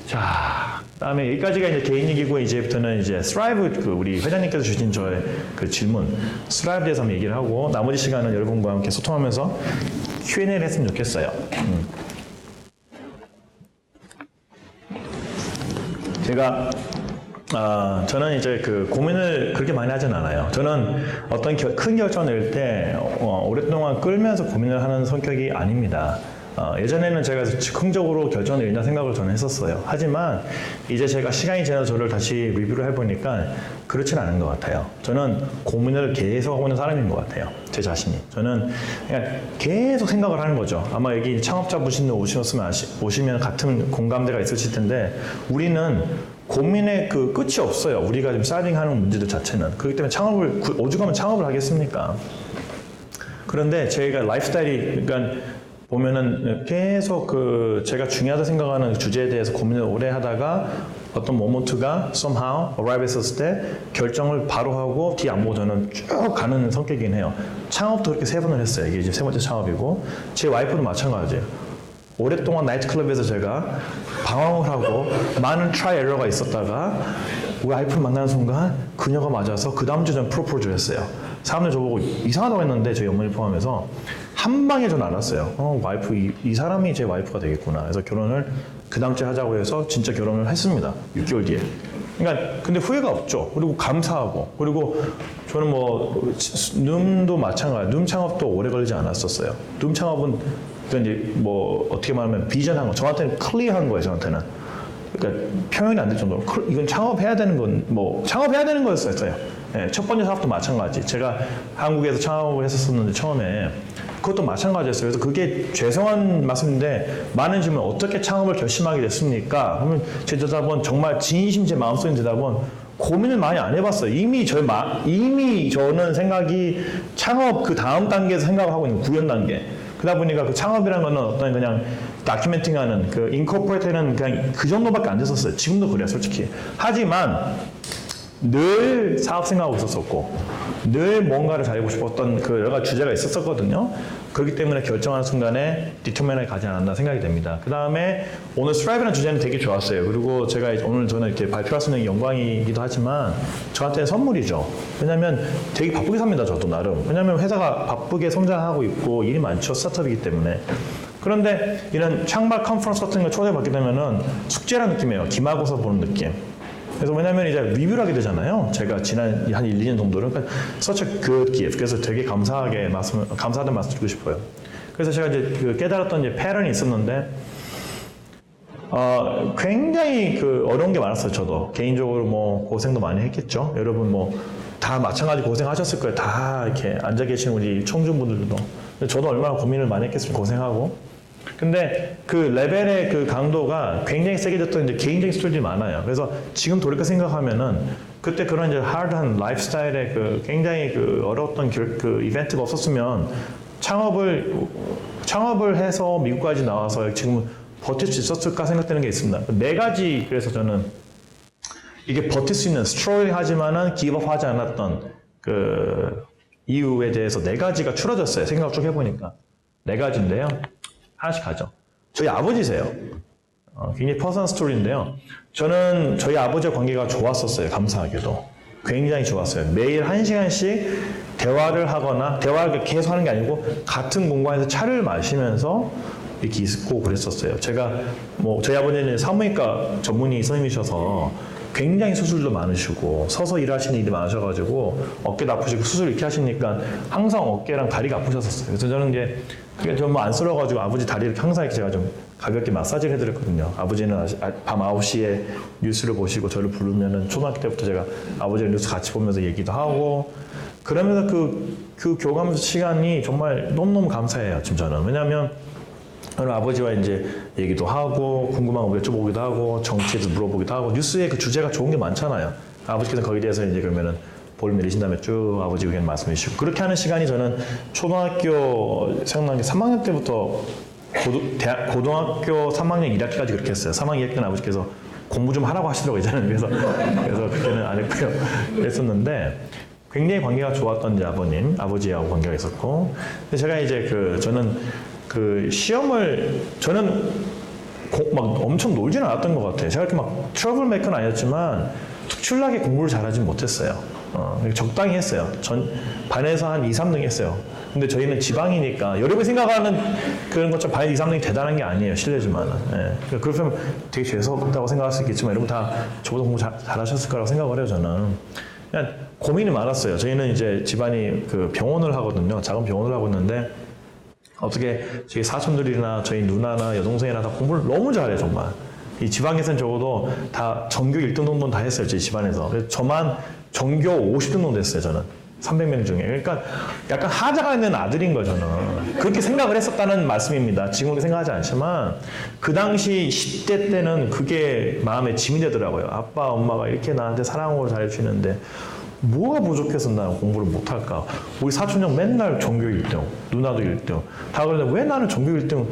자, 그다음에 여기까지가 이제 개인 얘기고 이제부터는 이제 스트라이브 그 우리 회장님께서 주신 저의 그 질문 스트라이브에 대해서 한번 얘기를 하고 나머지 시간은 여러분과 함께 소통하면서 Q&A를 했으면 좋겠어요. 제가 저는 이제 그 고민을 그렇게 많이 하진 않아요. 저는 어떤 큰 결정을 낼 때 오랫동안 끌면서 고민을 하는 성격이 아닙니다. 예전에는 제가 즉흥적으로 결정을 내린다 생각을 저는 했었어요. 하지만 이제 제가 시간이 지나서 저를 다시 리뷰를 해보니까 그렇진 않은 것 같아요. 저는 고민을 계속 하고 있는 사람인 것 같아요. 제 자신이. 저는 그냥 계속 생각을 하는 거죠. 아마 여기 창업자분들 오시면 같은 공감대가 있으실 텐데 우리는 고민의 그 끝이 없어요. 우리가 지금 사이딩하는 문제들 자체는. 그렇기 때문에 창업을 오죽하면 창업을 하겠습니까? 그런데 저희가 라이프스타일이 그러니까 보면은 계속 그 제가 중요하다 생각하는 주제에 대해서 고민을 오래 하다가 어떤 모먼트가 somehow arrive 했었을 때 결정을 바로 하고 뒤 안 보고 저는 쭉 가는 성격이긴 해요. 창업도 그렇게 3번을 했어요. 이게 이제 3번째 창업이고 제 와이프도 마찬가지예요. 오랫동안 나이트클럽에서 제가 방황을 하고 많은 트라이 에러가 있었다가 와이프를 만나는 순간 그녀가 맞아서 그 다음 주에 저는 프로포즈를 했어요. 사람들 저보고 이상하다고 했는데 저희 어머니 포함해서 한 방에 저는 알았어요. 와이프 이 사람이 제 와이프가 되겠구나. 그래서 결혼을 그 다음 주에 하자고 해서 진짜 결혼을 했습니다. 6개월 뒤에. 그러니까 근데 후회가 없죠. 그리고 감사하고 그리고 저는 뭐 눔도 마찬가지. 눔 창업도 오래 걸리지 않았었어요. 눔 창업은 이제 뭐 어떻게 말하면 비전한 거. 저한테는 클리어한 거예요. 저한테는. 그러니까 표현이 안 될 정도로 이건 창업해야 되는 건 뭐 창업해야 되는 거였어요. 예, 첫 번째 사업도 마찬가지. 제가 한국에서 창업을 했었는데 처음에 그것도 마찬가지였어요. 그래서 그게 죄송한 말씀인데 많은 질문 어떻게 창업을 결심하게 됐습니까? 그러면 제 대답은 정말 진심 제 마음속에 대답은 고민을 많이 안 해봤어요. 이미 저는 생각이 창업 그 다음 단계에서 생각을 하고 있는 구현 단계. 그러다 보니까 그 창업이라는 거는 어떤 그냥 다큐멘팅하는 그 인코퍼레이트는 그냥 그 정도밖에 안 됐었어요. 지금도 그래요, 솔직히. 하지만 늘 사업 생각하고 있었었고 늘 뭔가를 잘하고 싶었던 그 여러 가지 주제가 있었거든요. 그렇기 때문에 결정하는 순간에 디터미너에 가지 않았나 생각이 됩니다. 그 다음에 오늘 스트라이브라는 주제는 되게 좋았어요. 그리고 제가 오늘 저는 이렇게 발표할 수 있는 영광이기도 하지만 저한테는 선물이죠. 왜냐하면 되게 바쁘게 삽니다. 저도 나름. 왜냐하면 회사가 바쁘게 성장하고 있고 일이 많죠. 스타트업이기 때문에. 그런데 이런 창발 컨퍼런스 같은 거 초대받게 되면은 숙제라는 느낌이에요. 기말고사 보는 느낌. 그래서 왜냐면 이제 리뷰를 하게 되잖아요. 제가 지난 한 1, 2년 정도를. 그러니까 such a good gift. 그래서 되게 감사하다는 말씀 드리고 싶어요. 그래서 제가 이제 그 깨달았던 이제 패턴이 있었는데, 굉장히 그 어려운 게 많았어요. 저도. 개인적으로 뭐 고생도 많이 했겠죠. 여러분 뭐 다 마찬가지 고생하셨을 거예요. 다 이렇게 앉아 계신 우리 청중분들도. 저도 얼마나 고민을 많이 했겠습니까. 고생하고. 근데 그 레벨의 그 강도가 굉장히 세게 됐던 이제 개인적인 스토리들이 많아요. 그래서 지금 돌이켜 생각하면은 그때 그런 이제 하드한 라이프스타일의 그 굉장히 그 어려웠던 그 이벤트가 없었으면 창업을 해서 미국까지 나와서 지금 버틸 수 있었을까 생각되는 게 있습니다. 네 가지 그래서 저는 이게 버틸 수 있는 스트롤링 하지만은 기업하지 않았던 그 이유에 대해서 네 가지가 추려졌어요. 생각 쭉 해보니까 네 가지인데요. 하나씩 가죠. 저희 아버지세요. 굉장히 퍼스널 스토리인데요. 저는 저희 아버지와 관계가 좋았었어요. 감사하게도. 굉장히 좋았어요. 매일 1시간씩 대화를 하거나 대화를 계속 하는 게 아니고 같은 공간에서 차를 마시면서 이렇게 있고 그랬었어요. 제가 뭐 저희 아버지는 산부인과 전문의 선생님이셔서 굉장히 수술도 많으시고 서서 일하시는 일이 많으셔가지고 어깨도 아프시고 수술 이렇게 하시니까 항상 어깨랑 다리가 아프셨었어요. 그래서 저는 이제 그게 좀 뭐 안쓰러워가지고 아버지 다리를 항상 이렇게 제가 좀 가볍게 마사지를 해드렸거든요. 아버지는 밤 9시에 뉴스를 보시고 저를 부르면은 초등학교 때부터 제가 아버지랑 뉴스 같이 보면서 얘기도 하고 그러면서 그 교감 시간이 정말 너무너무 감사해요. 지금 저는. 왜냐하면 저는 아버지와 이제 얘기도 하고 궁금한 거 여쭤보기도 하고 정치에도 물어보기도 하고 뉴스에 그 주제가 좋은 게 많잖아요. 아버지께서 거기에 대해서 이제 그러면은 볼 내리신 다음에 쭉 아버지 의견 말씀해 주시고 그렇게 하는 시간이 저는 초등학교 생각나는 게 3학년 때부터 고등학교 3학년 1학기까지 그렇게 했어요. 3학년 2학기 때는 아버지께서 공부 좀 하라고 하시더라고요. 저는 그래서 그때는 안 했고요. 그랬었는데 굉장히 관계가 좋았던 이제 아버지하고 관계가 있었고 근데 제가 이제 저는 그 시험을 저는 막 엄청 놀지는 않았던 것 같아요. 제가 이렇게 막 트러블 메이커는 아니었지만 특출나게 공부를 잘하진 못했어요. 적당히 했어요. 반에서 한 2, 3등 했어요. 근데 저희는 지방이니까 여러분이 생각하는 그런 것처럼 반에 2, 3등이 대단한 게 아니에요. 실례지만은. 예. 그러면 되게 죄송하다고 생각할 수 있겠지만 여러분 다 저보다 공부 잘하셨을 거라고 생각을 해요. 저는. 그냥 고민이 많았어요. 저희는 이제 집안이 그 병원을 하거든요. 작은 병원을 하고 있는데 어떻게 저희 사촌들이나 저희 누나나 여동생이나 다 공부를 너무 잘해요. 정말. 이 지방에서는 적어도 다 전교 1등 정도는 다 했어요. 저희 집안에서. 그래서 저만 전교 50등 정도 됐어요. 저는. 300명 중에. 그러니까 약간 하자가 있는 아들인 거죠. 저는. 그렇게 생각을 했었다는 말씀입니다. 지금도 생각하지 않지만 그 당시 10대 때는 그게 마음에 짐이 되더라고요. 아빠, 엄마가 이렇게 나한테 사랑으로 잘해주시는데 뭐가 부족해서 나는 공부를 못할까? 우리 사촌 형 맨날 전교 1등, 누나도 1등. 다 그러는데 왜 나는 전교 1등,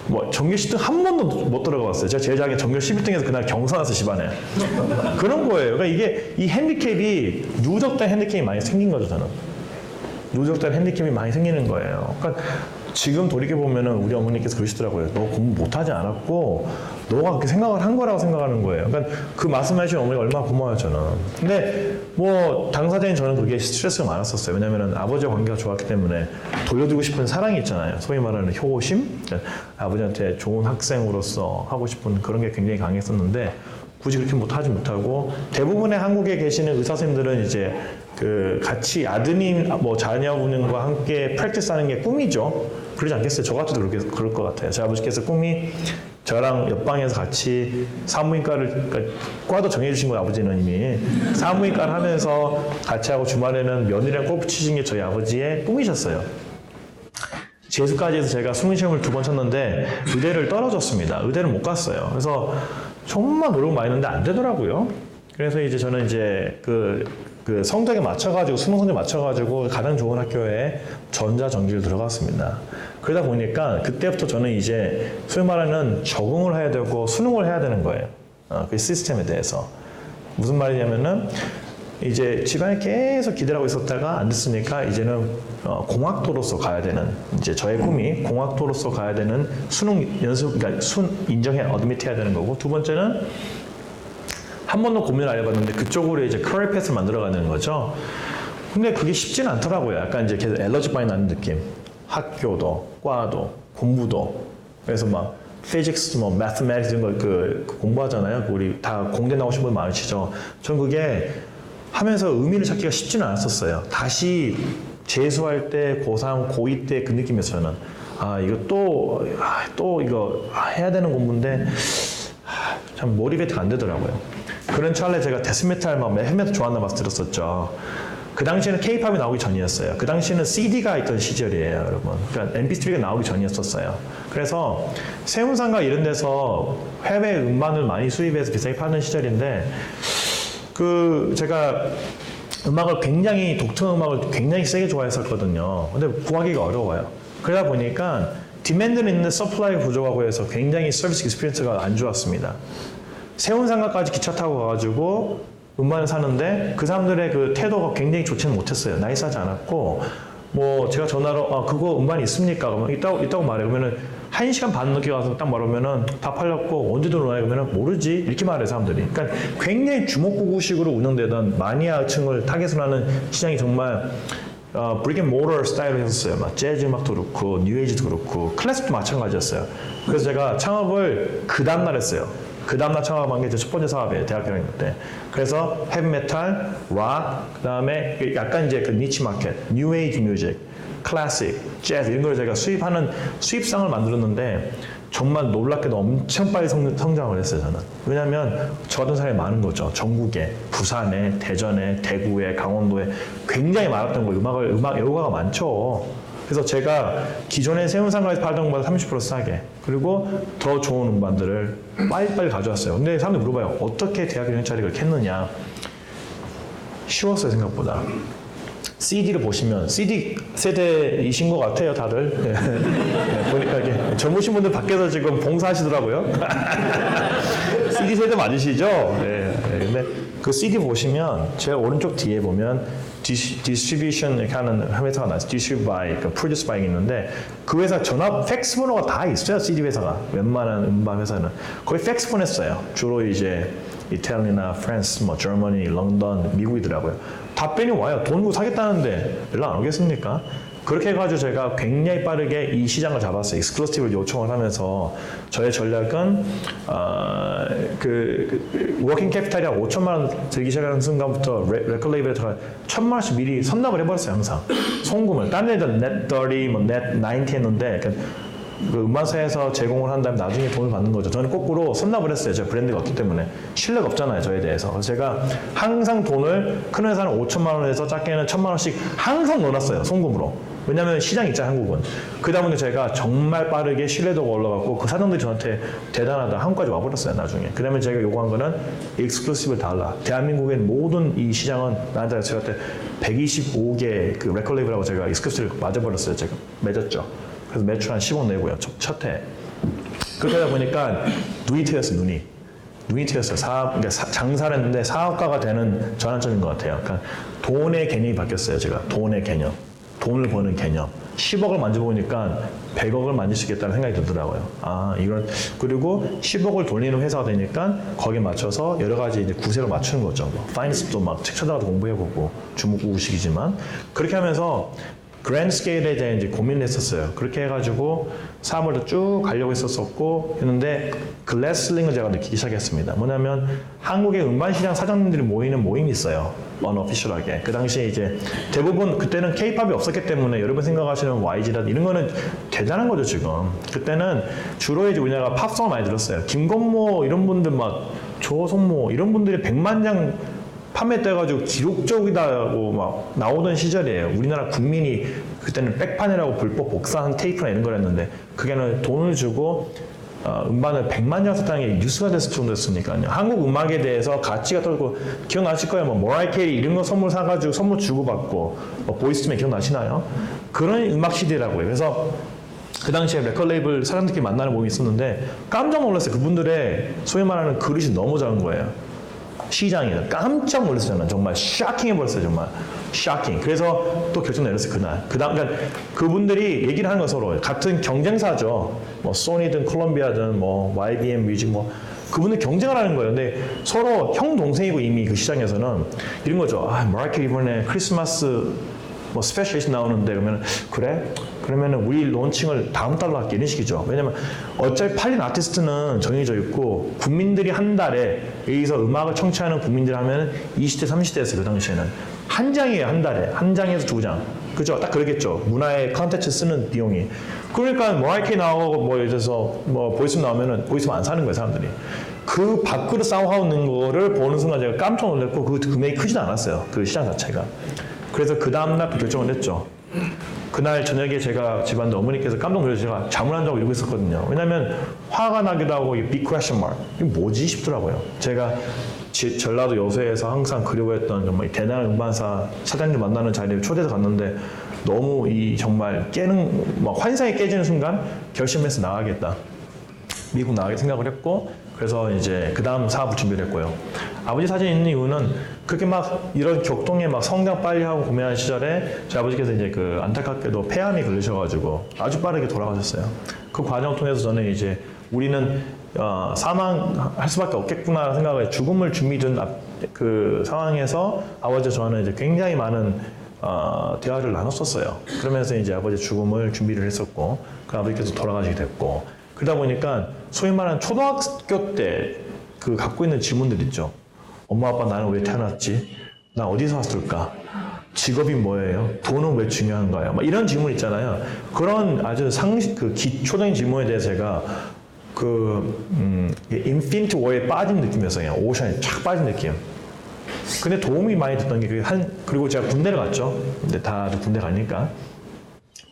뭐 전교 10등 한 번도 못 들어가봤어요. 제가 제일 작은 전교 11등에서 그날 경선해서 집안에. 그런 거예요. 그러니까 이게 이 핸디캡이 누적된 핸디캡이 많이 생긴 거죠, 저는. 누적된 핸디캡이 많이 생기는 거예요. 그러니까 지금 돌이켜보면은 우리 어머니께서 그러시더라고요. 너 공부 못하지 않았고 너가 그렇게 생각을 한 거라고 생각하는 거예요. 그러니까 그 말씀하신 어머니가 얼마나 고마워요, 저는. 근데 뭐 당사자인 저는 그게 스트레스가 많았었어요. 왜냐면은 아버지와 관계가 좋았기 때문에 돌려주고 싶은 사랑이 있잖아요. 소위 말하는 효심? 그러니까 아버지한테 좋은 학생으로서 하고 싶은 그런 게 굉장히 강했었는데 굳이 그렇게 하지 못하고 대부분의 한국에 계시는 의사 선생님들은 이제 그 같이 아드님 뭐 자녀분과 함께 프랙티스하는 게 꿈이죠. 그러지 않겠어요? 저 같아도 그럴 것 같아요. 제 아버지께서 꿈이 저랑 옆방에서 같이 산부인과를 그러니까 과도 정해주신 거예요. 아버지는 이미 산부인과를 하면서 같이 하고 주말에는 며느리랑 골프 치신 게 저희 아버지의 꿈이셨어요. 재수까지 해서 제가 수능시험을 2번 쳤는데 의대를 떨어졌습니다. 의대를 못 갔어요. 그래서 정말 노력 많이 했는데 안 되더라고요. 그래서 이제 저는 이제 그 성적에 맞춰가지고 수능 성적에 맞춰가지고 가장 좋은 학교에 전자전기를 들어갔습니다. 그러다 보니까 그때부터 저는 이제 소위 말하는 적응을 해야 되고 수능을 해야 되는 거예요. 그 시스템에 대해서. 무슨 말이냐면은 이제 집안에 계속 기대하고 있었다가 안 됐으니까 이제는 공학도로서 가야 되는 이제 저의 꿈이 공학도로서 가야 되는 수능 연습 그러니까 인정해 어드미트 해야 되는 거고 두 번째는 한 번도 고민을 안 해봤는데 그쪽으로 이제 커리어 패스를 만들어가는 거죠. 근데 그게 쉽지는 않더라고요. 약간 이제 계속 엘러지 많이 나는 느낌. 학교도, 과도, 공부도. 그래서 막 피직스, 뭐 매스매틱스 이런 거 공부하잖아요. 우리 다 공대 나오신 분 많으시죠. 전 그게 하면서 의미를 찾기가 쉽지는 않았었어요. 다시 재수할 때 고3, 고2 때 그 느낌이었어요. 저는 이거 또 이거 해야 되는 공부인데 참 모티베이트가 안 되더라고요. 그런 찰나에 제가 데스메탈 막 헤메탈 좋아한다 말씀 들었었죠. 그 당시에는 K-팝이 나오기 전이었어요. 그 당시에는 CD가 있던 시절이에요, 여러분. 그러니까 MP3가 나오기 전이었었어요. 그래서 세운상가 이런 데서 해외 음반을 많이 수입해서 비싸게 파는 시절인데 제가 음악을 굉장히 독특한 음악을 굉장히 세게 좋아했었거든요. 근데 구하기가 어려워요. 그러다 보니까 디맨드는 있는데 서플라이 부족하고 해서 굉장히 서비스 익스피리언스가 안 좋았습니다. 세운상가까지 기차 타고 가가지고 음반을 사는데 그 사람들의 그 태도가 굉장히 좋지는 못했어요. 나이스하지 않았고 뭐 제가 전화로 그거 음반이 있습니까? 그러면 있다고 말해요. 그러면은 1시간 반 늦게 와서 딱 말하면은 다 팔렸고 언제 들어오나요? 그러면은 모르지 이렇게 말해요 사람들이. 그러니까 굉장히 주먹구구식으로 운영되던 마니아층을 타겟으로 하는 시장이 정말 브릭 앤 모터 스타일로 했었어요. 막 재즈 음악도 그렇고 뉴에이지도 그렇고 클래식도 마찬가지였어요. 그래서 제가 창업을 그 다음날 했어요. 그 다음날 창업한 게 제 첫 번째 사업이에요. 대학교 다닐 때. 그래서 헤비메탈, 락, 그 다음에 약간 이제 그 니치 마켓, 뉴에이지 뮤직, 클래식, 재즈 이런 걸 제가 수입하는 수입상을 만들었는데 정말 놀랍게도 엄청 빨리 성장을 했어요. 저는. 왜냐하면 저 같은 사람이 많은 거죠. 전국에, 부산에, 대전에, 대구에, 강원도에 굉장히 많았던 거예요. 음악 애호가가 많죠. 그래서 제가 기존에 세운상가에서 팔던 것보다 30% 싸게 그리고 더 좋은 음반들을 빨리빨리 가져왔어요. 근데 사람들이 물어봐요. 어떻게 대학교 정찰이 그렇게 했느냐. 쉬웠어요 생각보다. CD를 보시면 CD 세대이신 것 같아요 다들. 네, 보니까 이게 젊으신 분들 밖에서 지금 봉사하시더라고요. CD 세대 맞으시죠? 네, 근데 그 CD 보시면 제가 오른쪽 뒤에 보면 디스트리뷰션 이렇게 하는 회사가 나왔어요. 디스트리뷰 바이, 프로듀스 바이 있는데 그 회사 전화 팩스 번호가 다 있어요. CD 회사가. 웬만한 음반 회사는. 거의 팩스 보냈어요. 주로 이제 이탈리아나 프랑스, 뭐 저머니, 런던, 미국이더라고요. 답변이 와요. 돈 주고 사겠다는데 연락 안 오겠습니까? 그렇게 해가지고 제가 굉장히 빠르게 이 시장을 잡았어요. 익스클루시브를 요청을 하면서 저의 전략은 워킹 캐피탈이 한 5천만 원 들기 시작하는 순간부터 레코드 레이블에 1,000만 원씩 미리 선납을 해버렸어요. 항상 송금을. 딴 애들 넷 30, 뭐 넷 90 했는데 그 음반사에서 제공을 한 다음에 나중에 돈을 받는 거죠. 저는 거꾸로 선납을 했어요. 제가 브랜드가 없기 때문에. 신뢰가 없잖아요. 저에 대해서. 그래서 제가 항상 돈을 큰 회사는 5천만 원에서 작게는 1,000만 원씩 항상 넣어놨어요. 송금으로. 왜냐면 시장이 있잖아요. 한국은. 그러다 보니까 제가 정말 빠르게 신뢰도가 올라갔고 그 사장들이 저한테 대단하다. 한국까지 와버렸어요. 나중에. 그 다음에 제가 요구한 거는 익스클루시브 달라. 대한민국의 모든 이 시장은 나한테 제가 그때 125개 그 레코드 레이블하고 제가 익스클루시브를 맞아버렸어요. 제가 맺었죠. 그래서 매출 한 10억 내고요. 첫 해. 그렇게 하다 보니까 눈이 트였어요. 눈이 트였어요. 그러니까 장사를 했는데 사업가가 되는 전환점인 것 같아요. 그러니까 돈의 개념이 바뀌었어요. 제가 돈의 개념. 돈을 버는 개념. 10억을 만져보니까 100억을 만질 수 있겠다는 생각이 들더라고요. 그리고 10억을 돌리는 회사가 되니까 거기에 맞춰서 여러 가지 이제 구색을 맞추는 거죠. 파이낸스도 막 책 찾아가서 공부해보고 주무구식이지만 그렇게 하면서 그랜드 스케일에 대해 이제 고민을 했었어요. 그렇게 해가지고 사업을 쭉 가려고 했었고 했는데 글래슬링을 제가 느끼기 시작했습니다. 뭐냐면 한국의 음반시장 사장님들이 모이는 모임이 있어요. 언어피셜하게. 그 당시에 이제 대부분 그때는 K-팝이 없었기 때문에 여러분 생각하시는 YG라든지 이런 거는 대단한 거죠 지금. 그때는 주로 이제 우리나라가 팝송을 많이 들었어요. 김건모 이런 분들 막 조성모 이런 분들이 100만 장 판매돼가지고 기록적이다고 막 나오던 시절이에요. 우리나라 국민이 그때는 백판이라고 불법 복사한 테이프나 이런 걸 했는데 그게는 돈을 주고 음반을 100만 장 샀다는 게 뉴스가 됐을 정도였으니까요. 한국 음악에 대해서 가치가 떨고 기억나실 거예요. 뭐 머라이 캐리 이런 거 선물 사가지고 선물 주고받고 보이스맨 기억나시나요? 그런 음악 시대라고요. 그래서 그 당시에 레코드 레이블 사람들끼리 만나는 모임이 있었는데 깜짝 놀랐어요. 그분들의 소위 말하는 그릇이 너무 작은 거예요. 시장에는 깜짝 놀랐어요. 정말 쇼킹해버렸어요. 정말 쇼킹. 그래서 또 결정 내렸어요. 그날. 그러니까 그분들이 얘기를 하는 거 서로 같은 경쟁사죠. 뭐 소니든 콜롬비아든 뭐 YBM 뮤직 뭐 그분들 경쟁을 하는 거예요. 근데 서로 형 동생이고 이미 그 시장에서는 이런 거죠. 마라이케 이번에 크리스마스 뭐 스페셜 에디션 나오는데 그러면 그래? 그러면은 우리 론칭을 다음 달로 할게 이런 식이죠. 왜냐면 어차피 팔린 아티스트는 정해져 있고 국민들이 한 달에 여기서 음악을 청취하는 국민들 하면 20대 30대였어요. 그 당시에는 한 장이에요. 한 달에 한 장에서 2장. 그죠? 딱 그러겠죠. 문화의 컨텐츠 쓰는 비용이. 그러니까 머라이케 나오고 뭐 예를 들어서 뭐 보이스맨 나오면은 보이스맨 안 사는 거예요. 사람들이. 그 밖으로 싸워하는 거를 보는 순간 제가 깜짝 놀랐고 그 금액이 크지도 않았어요. 그 시장 자체가. 그래서 그 다음날 결정을 했죠. 그날 저녁에 제가 집안데 어머니께서 깜짝 놀라서 제가 잠을 안 자고 이러고 있었거든요. 왜냐면 화가 나기도 하고 이 빅 퀘스천 마크 이게 뭐지 싶더라고요. 제가 전라도 여수에서 항상 그리워했던 정말 대단한 음반사 사장님 만나는 자리에 초대해서 갔는데 너무 이 정말 깨는 막 환상이 깨지는 순간 결심해서 나가겠다. 미국 나가게 생각을 했고 그래서 이제 그 다음 사업을 준비를 했고요. 아버지 사진이 있는 이유는 그렇게 막 이런 격동에 막 성장 빨리 하고 고민하는 시절에 저희 아버지께서 이제 그 안타깝게도 폐암이 걸리셔가지고 아주 빠르게 돌아가셨어요. 그 과정을 통해서 저는 이제 우리는 사망할 수밖에 없겠구나 생각을 죽음을 준비된 그 상황에서 아버지와 저는 이제 굉장히 많은 대화를 나눴었어요. 그러면서 이제 아버지 죽음을 준비를 했었고 그 아버지께서 돌아가시게 됐고 그러다 보니까 소위 말하는 초등학교 때 그 갖고 있는 질문들 있죠. 엄마 아빠 나는 왜 태어났지? 나 어디서 왔을까? 직업이 뭐예요? 돈은 왜 중요한가요? 막 이런 질문 있잖아요. 그런 아주 그 기초적인 질문에 대해서 제가 인피니트 워에 빠진 느낌이었어요. 그냥 오션에 착 빠진 느낌. 근데 도움이 많이 됐던 게 그리고 제가 군대를 갔죠. 근데 다들 군대 가니까.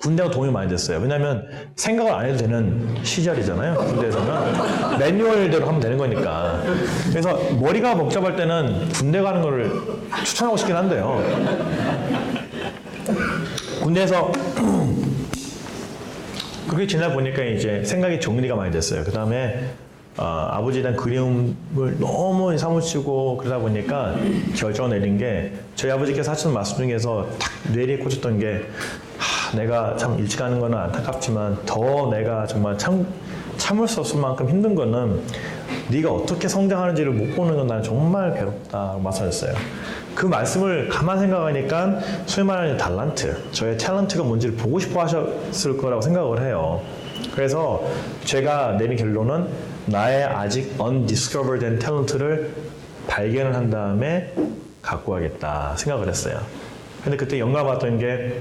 군대가 도움이 많이 됐어요. 왜냐하면 생각을 안 해도 되는 시절이잖아요. 군대에서는 매뉴얼대로 하면 되는 거니까. 그래서 머리가 복잡할 때는 군대 가는 거를 추천하고 싶긴 한데요. 군대에서 그렇게 지내다 보니까 이제 생각이 정리가 많이 됐어요. 그 다음에 아버지에 대한 그리움을 너무 사무치고 그러다 보니까 결정을 내린 게 저희 아버지께서 하시는 말씀 중에서 탁 뇌리에 꽂혔던 게 내가 참 일찍 가는 거는 안타깝지만 더 내가 정말 참을 수 없을 만큼 힘든 거는 네가 어떻게 성장하는지를 못 보는 건 나는 정말 괴롭다고 말씀하셨어요. 그 말씀을 가만 생각하니까 소위 말하는 달란트, 저의 탤런트가 뭔지를 보고 싶어 하셨을 거라고 생각을 해요. 그래서 제가 내린 결론은 나의 아직 undiscovered 된 탤런트를 발견을 한 다음에 갖고 가겠다 생각을 했어요. 근데 그때 영감받았던 게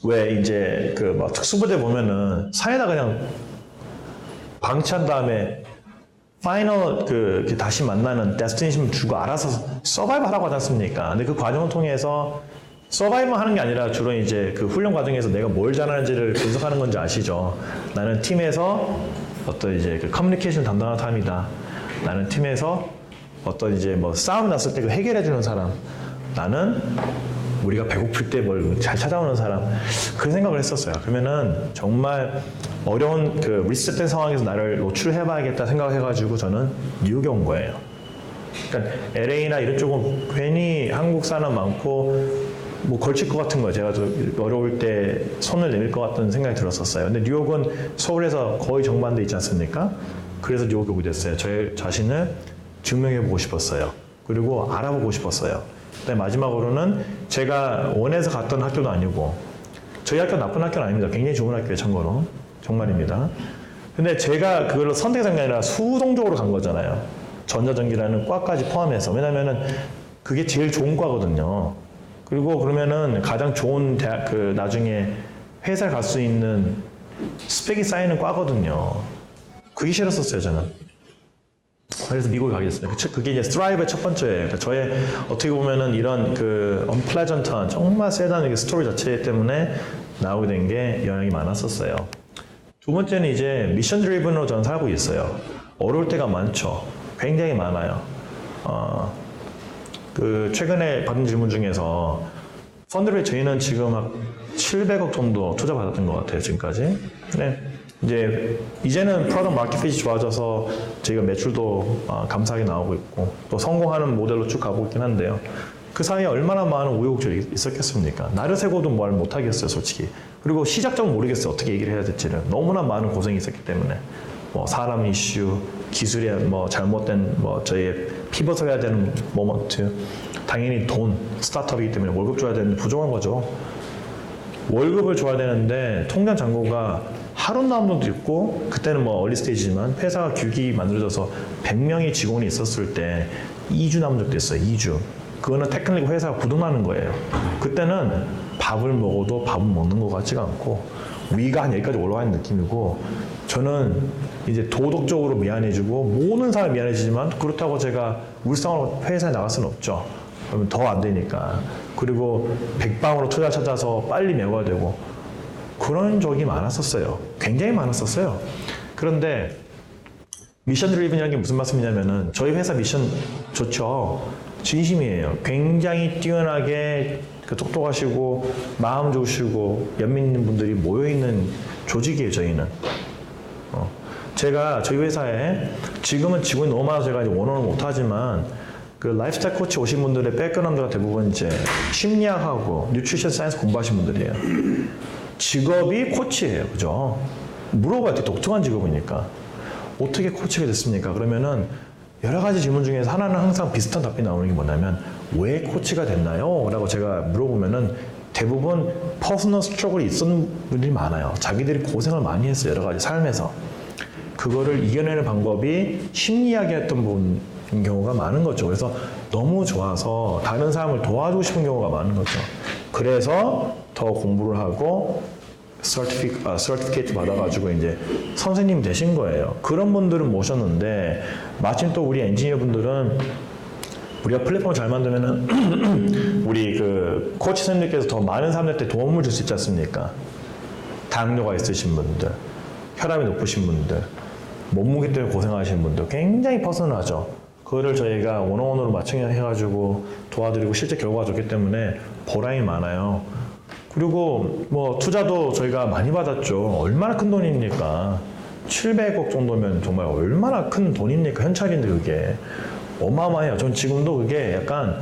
왜 이제 그 막 특수부대 보면은 산에다 그냥 방치한 다음에 파이널 다시 만나는 데스티네이션 주고 알아서 서바이벌 하라고 하지 않습니까? 근데 그 과정을 통해서 서바이벌 하는 게 아니라 주로 이제 그 훈련 과정에서 내가 뭘 잘하는지를 분석하는 건지 아시죠? 나는 팀에서 어떤 이제 그 커뮤니케이션 담당하는 사람이다. 나는 팀에서 어떤 이제 뭐 싸움 났을 때 그 해결해주는 사람. 나는 우리가 배고플 때 뭘 잘 찾아오는 사람. 그런 생각을 했었어요. 그러면은 정말 어려운 그 리셋된 상황에서 나를 노출해봐야겠다 생각을 해가지고 저는 뉴욕에 온 거예요. 그러니까 LA나 이런 쪽은 괜히 한국 사람 많고 뭐 걸칠 것 같은 거예요. 제가 좀 어려울 때 손을 내밀 것 같은 생각이 들었었어요. 근데 뉴욕은 서울에서 거의 정반대 있지 않습니까? 그래서 뉴욕에 오게 됐어요. 저의 자신을 증명해보고 싶었어요. 그리고 알아보고 싶었어요. 그다음에 마지막으로는 제가 원해서 갔던 학교도 아니고 저희 학교 나쁜 학교는 아닙니다. 굉장히 좋은 학교예요. 참고로. 정말입니다. 근데 제가 그걸로 선택한 게 아니라 수동적으로 간 거잖아요. 전자전기라는 과까지 포함해서. 왜냐면은 그게 제일 좋은 과거든요. 그리고 그러면은 가장 좋은 대학, 나중에 회사에 갈 수 있는 스펙이 쌓이는 과거든요. 그게 싫었었어요, 저는. 그래서 미국에 가게 됐어요. 그게 이제 Thrive의 첫 번째예요. 그러니까 저의 어떻게 보면은 이런 unpleasant한 정말 세다는 스토리 자체 때문에 나오게 된 게 영향이 많았었어요. 두 번째는 이제 미션 드리븐으로 저는 살고 있어요. 어려울 때가 많죠. 굉장히 많아요. 최근에 받은 질문 중에서 펀드를 저희는 지금 막 700억 정도 투자 받았던 것 같아요, 지금까지. 네. 이제는 프로덕트 마켓 핏이 좋아져서 저희가 매출도 감사하게 나오고 있고 또 성공하는 모델로 쭉 가고 있긴 한데요. 그 사이에 얼마나 많은 우여곡절이 있었겠습니까? 나를 세고도 뭘 못하겠어요, 솔직히. 그리고 시작점은 모르겠어요, 어떻게 얘기를 해야 될지를. 너무나 많은 고생이 있었기 때문에. 뭐 사람 이슈, 기술의 뭐 잘못된 뭐 저희의 피벗을 해야 되는 모먼트, 당연히 돈, 스타트업이기 때문에 월급 줘야 되는데 부족한 거죠. 월급을 줘야 되는데 통장 잔고가 하루 남은 돈도 있고 그때는 뭐 얼리 스테이지지만 회사가 규격이 만들어져서 100명의 직원이 있었을 때 2주 남은 적도 있어요. 2주. 그거는 테크닉 회사가 부도나는 거예요. 그때는 밥을 먹어도 밥은 먹는 것 같지가 않고 위가 한 여기까지 올라가는 느낌이고 저는 이제 도덕적으로 미안해지고 모든 사람이 미안해지지만 그렇다고 제가 울상으로 회사에 나갈 수는 없죠. 그러면 더 안 되니까. 그리고 백방으로 투자 찾아서 빨리 메워야 되고 그런 적이 많았었어요. 굉장히 많았었어요. 그런데 미션 드리븐이라는 게 무슨 말씀이냐면은 저희 회사 미션 좋죠. 진심이에요. 굉장히 뛰어나게 똑똑하시고 마음 좋으시고 연민 있는 분들이 모여있는 조직이에요. 저희는. 제가 저희 회사에 지금은 직원이 너무 많아서 제가 이제 원어를 못하지만 그 라이프스타일 코치 오신 분들의 백그라운드가 대부분 이제 심리학하고 뉴트리션 사이언스 공부하신 분들이에요. 직업이 코치예요. 그죠? 물어봐야 돼. 독특한 직업이니까. 어떻게 코치가 됐습니까? 그러면은 여러 가지 질문 중에서 하나는 항상 비슷한 답변이 나오는 게 뭐냐면 왜 코치가 됐나요? 라고 제가 물어보면은 대부분 퍼스널 스트러글이 있었던 분들이 많아요. 자기들이 고생을 많이 했어요. 여러 가지 삶에서. 그거를 이겨내는 방법이 심리학이 했던 분인 경우가 많은 거죠. 그래서 너무 좋아서 다른 사람을 도와주고 싶은 경우가 많은 거죠. 그래서 더 공부를 하고 서티피케이트 받아가지고 이제 선생님이 되신 거예요. 그런 분들은 모셨는데 마침 또 우리 엔지니어 분들은 우리가 플랫폼을 잘 만들면은 우리 그 코치 선생님께서 더 많은 사람들한테 도움을 줄 수 있지 않습니까? 당뇨가 있으신 분들, 혈압이 높으신 분들, 몸무게 때문에 고생하시는 분들 굉장히 퍼스널하죠. 그거를 저희가 원어원으로 맞춰해가지고 도와드리고 실제 결과가 좋기 때문에 보람이 많아요. 그리고 뭐 투자도 저희가 많이 받았죠. 얼마나 큰 돈입니까? 700억 정도면 정말 얼마나 큰 돈입니까? 현찰인데 그게 어마어마해요. 전 지금도 그게 약간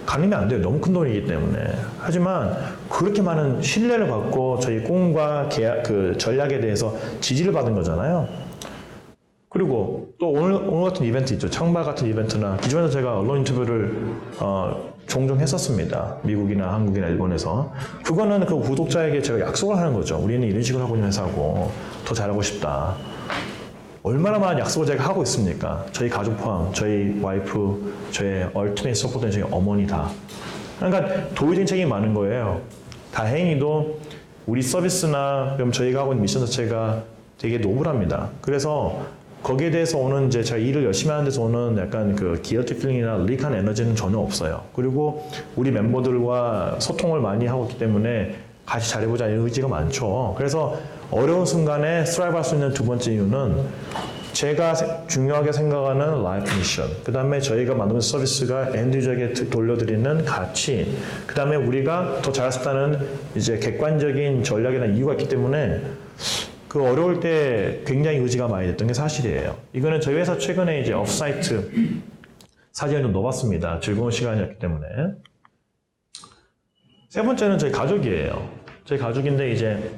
가늠이 안 돼요. 너무 큰 돈이기 때문에. 하지만 그렇게 많은 신뢰를 받고 저희 꿈과 계약, 전략에 대해서 지지를 받은 거잖아요. 그리고 또 오늘 같은 이벤트 있죠. 창바 같은 이벤트나 기존에도 제가 언론 인터뷰를 종종 했었습니다. 미국이나 한국이나 일본에서. 그거는 그 구독자에게 제가 약속을 하는 거죠. 우리는 이런 식으로 하고 있는 회사고 더 잘하고 싶다. 얼마나 많은 약속을 제가 하고 있습니까? 저희 가족 포함, 저희 와이프, 저의 얼티메이트 서포터는 저희 어머니 다. 그러니까 도의적인 책임이 많은 거예요. 다행히도 우리 서비스나 그럼 저희가 하고 있는 미션 자체가 되게 노블합니다. 그래서 거기에 대해서 오는 이제 제가 일을 열심히 하는 데서 오는 약간 그 기어티 필링이나 리익한 에너지는 전혀 없어요. 그리고 우리 멤버들과 소통을 많이 하고 있기 때문에 같이 잘해보자는 의지가 많죠. 그래서 어려운 순간에 스트라이브 할 수 있는 두 번째 이유는 제가 중요하게 생각하는 라이프 미션, 그 다음에 저희가 만드는 서비스가 엔드 유저에게 돌려드리는 가치, 그 다음에 우리가 더 잘할 수 있다는 이제 객관적인 전략이나 이유가 있기 때문에 그 어려울 때 굉장히 의지가 많이 됐던 게 사실이에요. 이거는 저희 회사 최근에 이제 오프사이트 사진을 좀 넣어봤습니다. 즐거운 시간이었기 때문에. 세 번째는 저희 가족이에요. 저희 가족인데 이제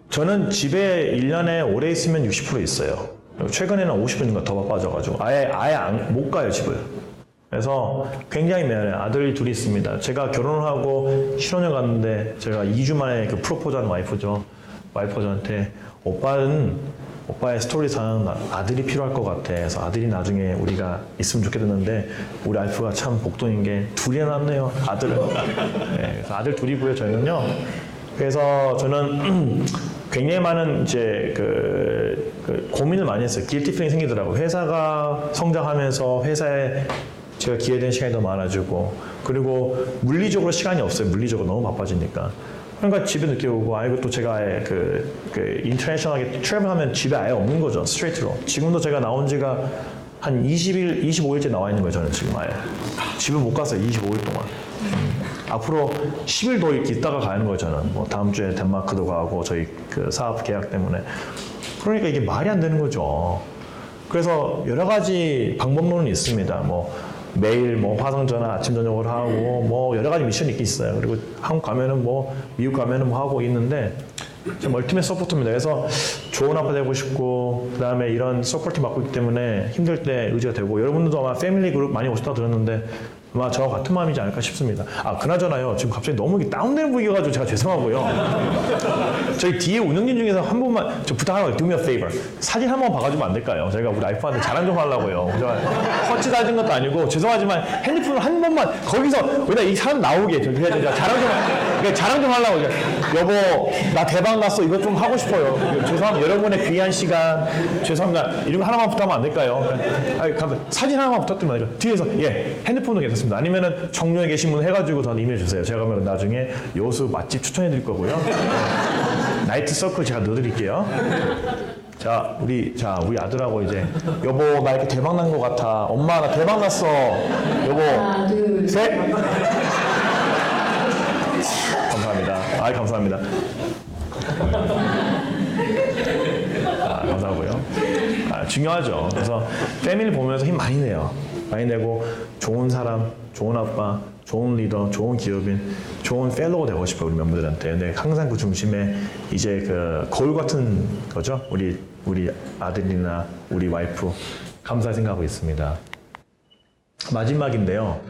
저는 집에 1년에 오래 있으면 60% 있어요. 최근에는 50%인가 더 바빠져가지고 아예 못 가요 집을. 그래서 굉장히 미안해요. 아들이 둘이 있습니다. 제가 결혼을 하고 신혼여행 갔는데 제가 2주 만에 그 프로포즈한 와이프죠. 와이프가 저한테 오빠의 스토리상 아들이 필요할 것 같아. 그래서 아들이 나중에 우리가 있으면 좋겠는데 우리 와이프가 참 복동인 게 둘이나 낳네요. 아들을. 네, 그래서 아들 둘이고요. 저희는요. 그래서 저는 굉장히 많은 이제 그 고민을 많이 했어요. 길티 필링이 생기더라고요. 회사가 성장하면서 회사에 제가 기회된 시간이 더 많아지고 그리고 물리적으로 시간이 없어요. 물리적으로 너무 바빠지니까. 그러니까 집에 늦게 오고 아이고 또 제가 아예 그 인터내셔널하게 트래블하면 집에 아예 없는 거죠. 스트레이트로. 지금도 제가 나온 지가 한 20일, 25일째 나와 있는 거예요. 저는 지금 아예. 집을 못 갔어요. 25일 동안. 앞으로 10일 더 이렇게 있다가 가는 거예요. 저는. 뭐 다음 주에 덴마크도 가고 저희 그 사업 계약 때문에. 그러니까 이게 말이 안 되는 거죠. 그래서 여러 가지 방법론은 있습니다. 뭐 매일 뭐 화상 전화 아침 저녁으로 하고 뭐 여러 가지 미션이 있긴 있어요. 그리고 한국 가면은 뭐 미국 가면은 뭐 하고 있는데 좀 얼티밋 서포트입니다. 그래서 좋은 아빠 되고 싶고 그다음에 이런 서포트 맡고 있기 때문에 힘들 때 의지가 되고 여러분들도 아마 패밀리 그룹 많이 오셨다 들었는데 아마 저와 같은 마음이지 않을까 싶습니다. 아 그나저나요 지금 갑자기 너무 다운되는 분위기여가지고 제가 죄송하고요. 저희 뒤에 운영진 중에서 한 분만 저 부탁 하나 do me a favor 사진 한 번 봐가지고 안 될까요? 저희가 우리 와이프한테 자랑 좀 하려고요. 헛짓 하신 것도 아니고 죄송하지만 핸드폰을 한 번만 거기서 왜냐 이 사람 나오게 좀 해야 되죠. 자랑 좀 하려고 여보 나 대박 났어 이거 좀 하고 싶어요. 죄송합니다. 여러분의 귀한 시간 죄송합니다. 이런 거 하나만 부탁하면 안 될까요? 아니, 사진 하나만 부탁드립니다. 뒤에서 예 핸드폰도 괜찮습니다. 아니면은 청주에 계신 분 해가지고 저 이메일 주세요. 제가 그러면 나중에 여수 맛집 추천해 드릴 거고요. 나이트 서클 제가 넣어드릴게요. 자 우리 아들하고 이제 여보 나 이렇게 대박 난 것 같아. 엄마 나 대박 났어. 여보 하나, 둘, 셋. 감사합니다. 아 감사합니다. 감사하고요. 중요하죠. 그래서 패밀리 보면서 힘 많이 내요. 많이 내고 좋은 사람, 좋은 아빠, 좋은 리더, 좋은 기업인, 좋은 펠로우가 되고 싶어요 우리 멤버들한테. 근데 항상 그 중심에 이제 그 거울 같은 거죠. 우리 아들이나 우리 와이프 감사히 생각하고 있습니다. 마지막인데요.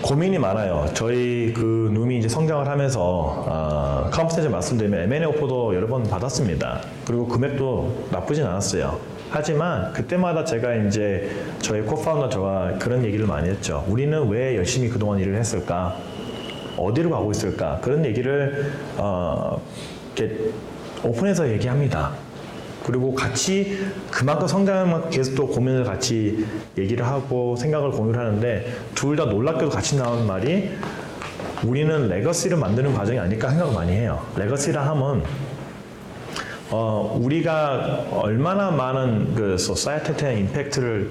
고민이 많아요. 저희 그 룸이 이제 성장을 하면서 컴퓨터에 말씀드리면 M&A 오퍼도 여러 번 받았습니다. 그리고 금액도 나쁘진 않았어요. 하지만 그때마다 제가 이제 저희 코파운더 저와 그런 얘기를 많이 했죠. 우리는 왜 열심히 그동안 일을 했을까? 어디로 가고 있을까? 그런 얘기를 이렇게 오픈해서 얘기합니다. 그리고 같이 그만큼 성장하면 계속 또 고민을 같이 얘기를 하고 생각을 공유를 하는데 둘 다 놀랍게도 같이 나온 말이 우리는 레거시를 만드는 과정이 아닐까 생각을 많이 해요. 레거시라 함은 우리가 얼마나 많은 그 소사이어티의 임팩트를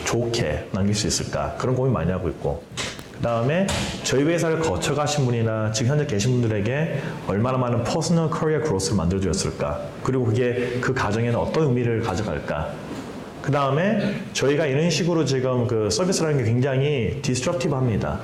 좋게 남길 수 있을까 그런 고민 많이 하고 있고 그 다음에 저희 회사를 거쳐가신 분이나 지금 현재 계신 분들에게 얼마나 많은 퍼스널 커리어 그로스를 만들어주었을까 그리고 그게 그 가정에는 어떤 의미를 가져갈까 그 다음에 저희가 이런 식으로 지금 그 서비스라는 게 굉장히 디스트럭티브합니다.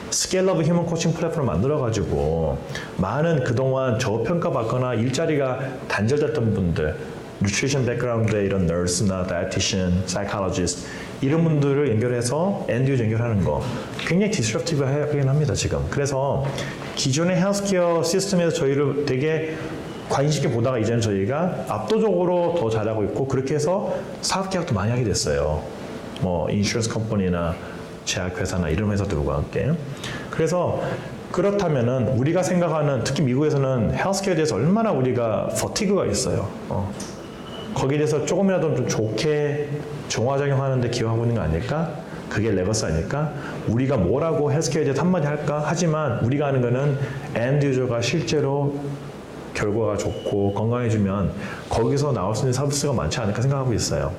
스케일러블 휴먼 코칭 플랫폼을 만들어가지고 많은 그동안 저평가받거나 일자리가 단절됐던 분들 뉴트리션 백그라운드의 이런 너스나 다이어티션, 사이콜로지스트 이런 분들을 연결해서 엔드유저 연결하는 거 굉장히 디스트럭티브하긴 합니다 지금. 그래서 기존의 헬스케어 시스템에서 저희를 되게 관심 있게 보다가 이제는 저희가 압도적으로 더 잘하고 있고 그렇게 해서 사업 계약도 많이 하게 됐어요. 뭐 인슈런스 컴퍼니나 제약회사나 이런 회사들과 함께. 그래서 그렇다면은 우리가 생각하는 특히 미국에서는 헬스케어에 대해서 얼마나 우리가 버티그가 있어요. 거기에 대해서 조금이라도 좀 좋게 정화작용하는데 기여하고 있는 거 아닐까? 그게 레거스 아닐까? 우리가 뭐라고 헬스케어에 대해서 한마디 할까? 하지만 우리가 하는 거는 엔드 유저가 실제로 결과가 좋고 건강해지면 거기서 나올 수 있는 서비스가 많지 않을까 생각하고 있어요.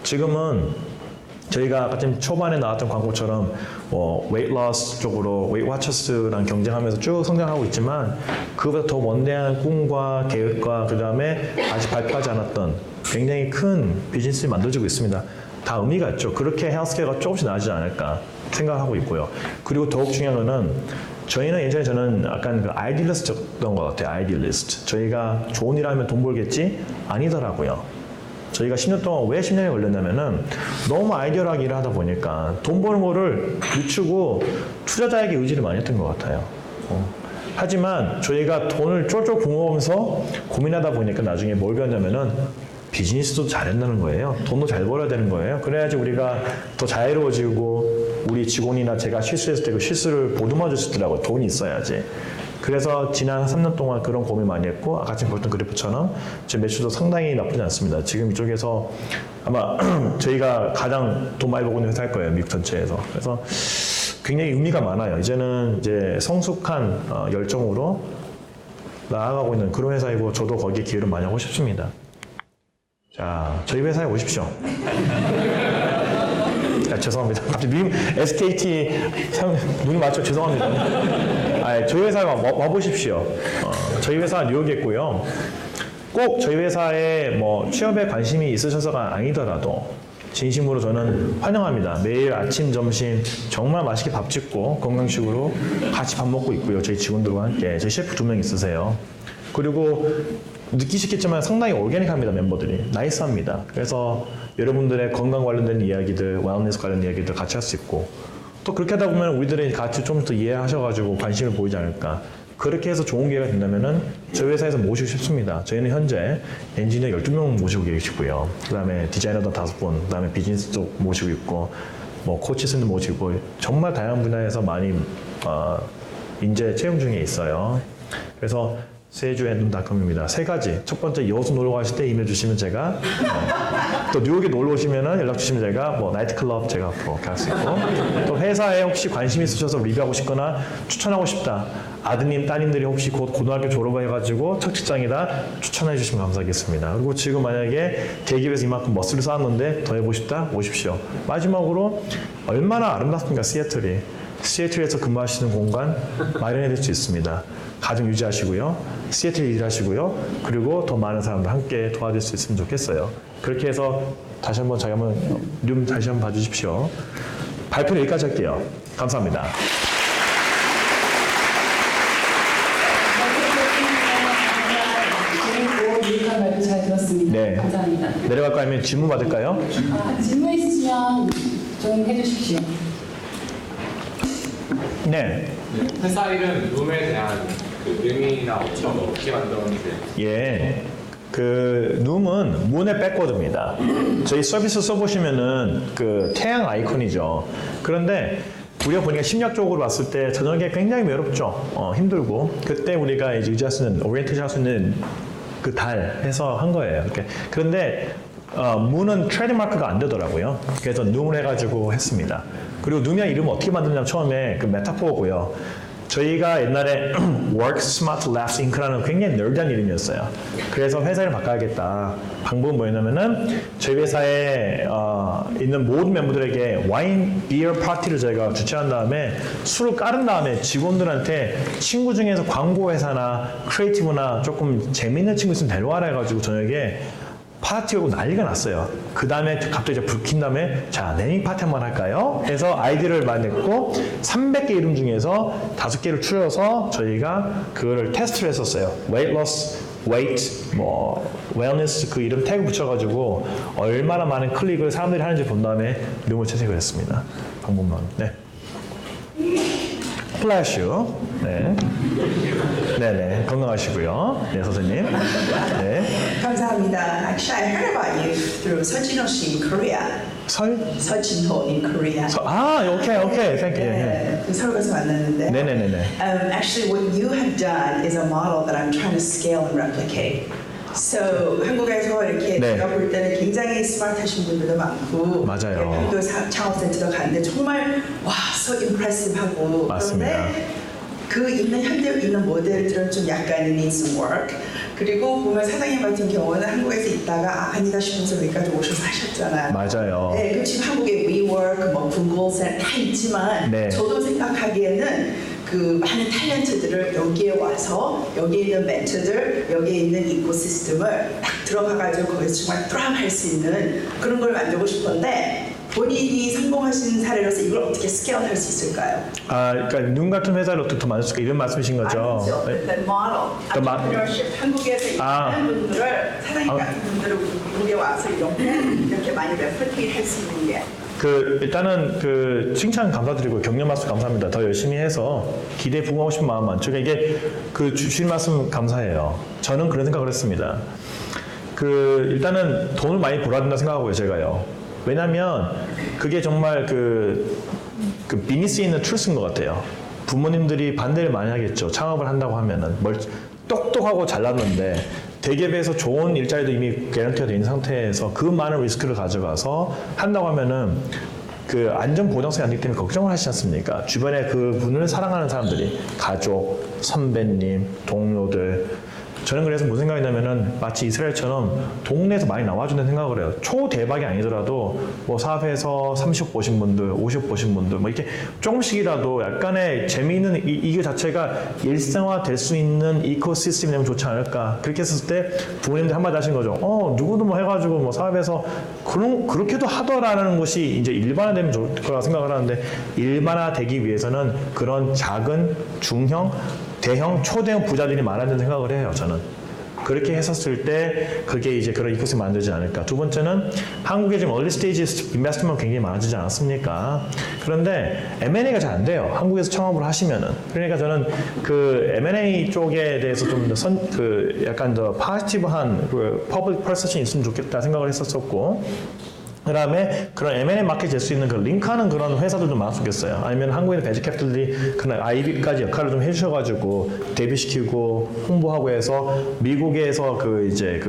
지금은 저희가 아까 좀 초반에 나왔던 광고처럼 뭐 weight loss 쪽으로 weight watchers랑 경쟁하면서 쭉 성장하고 있지만 그보다 더 원대한 꿈과 계획과 그 다음에 아직 발표하지 않았던 굉장히 큰 비즈니스를 만들어지고 있습니다. 다 의미가 있죠. 그렇게 헬스케어가 조금씩 나아지지 않을까 생각하고 있고요. 그리고 더욱 중요한 거는 저희는 예전에 저는 약간 그 아이디얼리스트였던 것 같아요. 아이디얼리스트. 저희가 좋은 일 하면 돈 벌겠지? 아니더라고요. 저희가 10년 동안 왜 10년이 걸렸냐면은 너무 아이디얼하게 일을 하다 보니까 돈 버는 거를 늦추고 투자자에게 의지를 많이 했던 것 같아요. 하지만 저희가 돈을 쫄쫄 붕어오면서 고민하다 보니까 나중에 뭘 배웠냐면은 비즈니스도 잘한다는 거예요. 돈도 잘 벌어야 되는 거예요. 그래야지 우리가 더 자유로워지고 우리 직원이나 제가 실수했을 때 그 실수를 보듬어 줄 수 있더라고요. 돈이 있어야지. 그래서 지난 3년 동안 그런 고민 많이 했고 아까 지금 보였던 그래프처럼 지금 매출도 상당히 나쁘지 않습니다. 지금 이쪽에서 아마 저희가 가장 돈 많이 벌고 있는 회사일 거예요. 미국 전체에서. 그래서 굉장히 의미가 많아요. 이제는 이제 성숙한 열정으로 나아가고 있는 그런 회사이고 저도 거기에 기여를 많이 하고 싶습니다. 자, 저희 회사에 오십시오. 죄송합니다. 갑자기 SKT 눈이 맞죠? 죄송합니다. 저희 회사에 와보십시오. 저희 회사 뉴욕에 있고요. 꼭 저희 회사에 뭐 취업에 관심이 있으셔서가 아니더라도 진심으로 저는 환영합니다. 매일 아침, 점심 정말 맛있게 밥 짓고 건강식으로 같이 밥 먹고 있고요. 저희 직원들과 함께. 저희 셰프 2명 있으세요. 그리고 느끼시겠지만 상당히 오르게닉합니다. 멤버들이. 나이스합니다. 그래서 여러분들의 건강 관련된 이야기들, 웰니스 관련 이야기들 같이 할 수 있고 또 그렇게 하다 보면 우리들이 같이 좀 더 이해하셔가지고 관심을 보이지 않을까. 그렇게 해서 좋은 기회가 된다면은 저희 회사에서 모시고 싶습니다. 저희는 현재 엔지니어 12명 모시고 계시고요. 그 다음에 디자이너도 5분, 그 다음에 비즈니스 쪽 모시고 있고, 뭐 코치스도 모시고, 정말 다양한 분야에서 많이 인재 채용 중에 있어요. 그래서 세주앤눈닷컴입니다. 3가지. 첫 번째, 여수 놀러 가실 때 이메일 주시면 제가, 또 뉴욕에 놀러 오시면은 연락 주시면 제가 뭐 나이트클럽 제가 앞으로 갈 수 있고, 또 회사에 혹시 관심 있으셔서 리뷰하고 싶거나 추천하고 싶다. 아드님, 따님들이 혹시 곧 고등학교 졸업해가지고 첫 직장이다 추천해 주시면 감사하겠습니다. 그리고 지금 만약에 대기업에서 이만큼 머슬을 쌓았는데 더 해보고 싶다? 오십시오. 마지막으로 얼마나 아름답습니까, 시애틀이. 시애틀에서 근무하시는 공간 마련해 드릴 수 있습니다. 가정 유지하시고요. 시애틀 일하시고요. 그리고 더 많은 사람들 함께 도와줄 수 있으면 좋겠어요. 그렇게 해서 다시 한번 다시 한번 봐주십시오. 발표는 여기까지 할게요. 감사합니다. 유익한 말도 잘 들었습니다. 네. 감사합니다. 내려갈까 하면 질문 받을까요? 질문 있으시면 좀 해주십시오. 네. 회사 이름 룸에 대한 그 의미나 업체가 어떻게 만들었는지. 예. 그 룸은 문의 백워드입니다. 저희 서비스 써보시면은 그 태양 아이콘이죠. 그런데 우리가 보니까 심리학적으로 봤을 때 저녁에 굉장히 외롭죠. 힘들고 그때 우리가 이제 의지할 수 있는 오리엔테이션 할 수 있는 그 달 해서 한 거예요. 이렇게. 그런데 문은 트레이드마크가 안 되더라고요. 그래서 룸을 해가지고 했습니다. 그리고 룸이랑 이름을 어떻게 만드냐면 처음에 그 메타포고요. 저희가 옛날에 Work Smart Labs Inc.라는 굉장히 널드한 이름이었어요. 그래서 회사를 바꿔야겠다. 방법은 뭐였냐면은 저희 회사에 있는 모든 멤버들에게 와인 비어 파티를 저희가 주최한 다음에 술을 깔은 다음에 직원들한테 친구 중에서 광고 회사나 크리에이티브나 조금 재밌는 친구 있으면 데려와라 해가지고 저녁에 파티하고 난리가 났어요. 그 다음에 갑자기 이제 불 킨 다음에 자, 네이밍 파티 한번 할까요? 해서 아이디를 많이 냈고 300개 이름 중에서 5개를 추려서 저희가 그거를 테스트를 했었어요. Weight loss, weight, 뭐 wellness 그 이름 태그 붙여가지고 얼마나 많은 클릭을 사람들이 하는지 본 다음에 룸을 채색을 했습니다. 방법만. 네. 플래슈. 네. 네네. 건강하시고요. 네, 선생님. 네. 감사합니다. Actually, I heard about you through Sejino in Korea. Sejino in Korea. 오케이. Thank you. 네, 그 서울 가서 만났는데. 네네네네. Actually, what you have done is a model that I'm trying to scale and replicate. So 한국에서 이렇게 네. 제가 볼 때는 굉장히 스마트하신 분들도 많고, 맞아요. 학교 창업센터도 가는데 정말 와, so impressive하고. 맞습니다. 그런데 그 현재 있는 모델들은 좀 약간 needs work. 그리고 보면 사장님 같은 경우는 한국에서 있다가 아니다 싶어서 여기까지 오셔서 하셨잖아요. 맞아요. 네, 그 지금 한국에 WeWork, 뭐 구글 다 있지만 네. 저도 생각하기에는 그 많은 탤런트들을 여기에 와서 여기에 있는 멘토들, 여기에 있는 이코시스템을 딱 들어가가지고 거기서 정말 뚜락할 수 있는 그런 걸 만들고 싶은데 본인이 성공하신 사례로서 이걸 어떻게 스케일할 수 있을까요? 아, 그러니까 눈 같은 회사를 어떻게 더 만들 수 있을까 이런 말씀이신 거죠? 아니죠. 네. The model, entrepreneurship. 한국에서 일하는 분들을 사장님 같은 분들을 미국에 와서 이렇게 많이 레플리케이트 할 수 있는 게 일단은 칭찬 감사드리고 격려 말씀 감사합니다. 더 열심히 해서 기대에 부응하고 싶은 마음 많죠. 그러니까 이게 주신 말씀 감사해요. 저는 그런 생각을 했습니다. 일단은 돈을 많이 벌어야 된다 생각하고요, 제가요. 왜냐면 그게 정말 비즈니스에 있는 트루스인 것 같아요. 부모님들이 반대를 많이 하겠죠. 창업을 한다고 하면은 똑똑하고 잘났는데 대기업에서 좋은 일자리도 이미 개런티가 돼 있는 상태에서 그 많은 리스크를 가져가서 한다고 하면은 안전 보장성이 안 되기 때문에 걱정을 하시지 않습니까? 주변에 그분을 사랑하는 사람들이 가족, 선배님, 동료들. 저는 그래서 무슨 생각이냐면은 마치 이스라엘처럼 동네에서 많이 나와준다는 생각을 해요. 초대박이 아니더라도 사업에서 30억 보신 분들, 50억 보신 분들 이렇게 조금씩이라도 약간의 재미있는 이거 자체가 일상화 될 수 있는 이코시스템이 되면 좋지 않을까. 그렇게 했을 때 부모님들 한마디 하신 거죠. 누구도 해가지고 사업에서 그렇게도 하더라는 것이 이제 일반화되면 좋을 거라 생각을 하는데 일반화되기 위해서는 그런 작은, 중형, 대형, 초대형 부자들이 많아야 된다는 생각을 해요, 저는. 그렇게 했었을 때 그게 이제 그런 이코시스템이 만들지 않을까. 두 번째는 한국에 지금 얼리 스테이지 인베스트먼트 굉장히 많아지지 않았습니까? 그런데 M&A가 잘 안 돼요. 한국에서 창업을 하시면은. 그러니까 저는 M&A 쪽에 대해서 좀 더 약간 더 파지티브한 퍼블릭 퍼셉션이 있으면 좋겠다 생각을 했었었고 그 다음에 그런 M&A 마켓이 될 수 있는 링크하는 그런 회사들도 많았으면 좋겠어요. 아니면 한국에 있는 벤처캐피탈들이 그런 IB까지 역할을 좀 해주셔가지고 데뷔시키고 홍보하고 해서 미국에서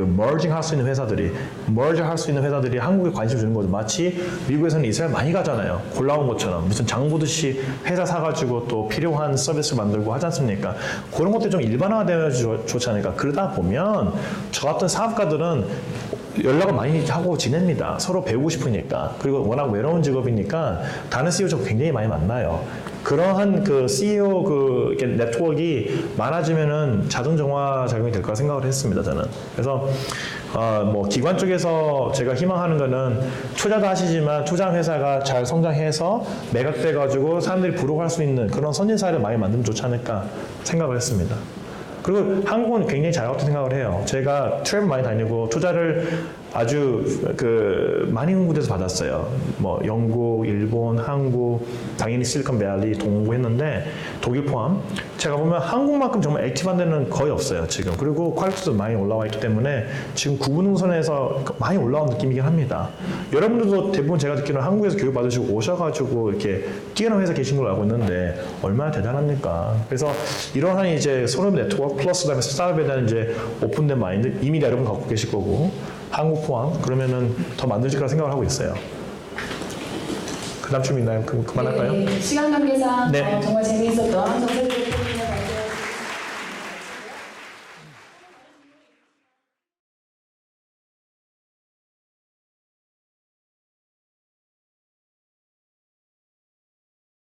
머징 할 수 있는 회사들이 한국에 관심 주는 거죠. 마치 미국에서는 이스라엘 많이 가잖아요. 골라온 것처럼 무슨 장 보듯이 회사 사가지고 또 필요한 서비스를 만들고 하지 않습니까? 그런 것들이 좀 일반화되면 좋지 않을까. 그러다 보면 저 같은 사업가들은 연락을 많이 하고 지냅니다. 서로 배우고 싶으니까. 그리고 워낙 외로운 직업이니까 다른 CEO하고 굉장히 많이 만나요. 그러한 CEO 네트워크가 많아지면은 자동 정화 작용이 될 거라 생각을 했습니다, 저는. 그래서 기관 쪽에서 제가 희망하는 거는 투자도 하시지만 투자 회사가 잘 성장해서 매각돼 가지고 사람들이 부러워할 수 있는 그런 선진 사례를 많이 만들면 좋지 않을까 생각을 했습니다. 그리고 한국은 굉장히 잘하고 생각을 해요. 제가 트래블 많이 다니고 투자를 아주 많이 홍보돼서 받았어요. 영국, 일본, 한국, 당연히 실리콘밸리, 동부 했는데 독일 포함. 제가 보면 한국만큼 정말 액티브한 데는 거의 없어요, 지금. 그리고 퀄리티도 많이 올라와 있기 때문에 지금 구분능선에서 많이 올라온 느낌이긴 합니다. 여러분들도 대부분 제가 듣기로는 한국에서 교육 받으시고 오셔가지고 이렇게 뛰어난 회사 계신 걸로 알고 있는데 얼마나 대단합니까? 그래서 이러한 이제 소름 네트워크 플러스 그다음에 스타트업에 대한 이제 오픈된 마인드 이미 여러분 갖고 계실 거고 한국 포함 그러면은 더 만들어질 거라 생각을 하고 있어요. 그 다음 쯤 있나요? 그만할까요? 네, 시간 관계상 네. 정말 재미있었던 정세대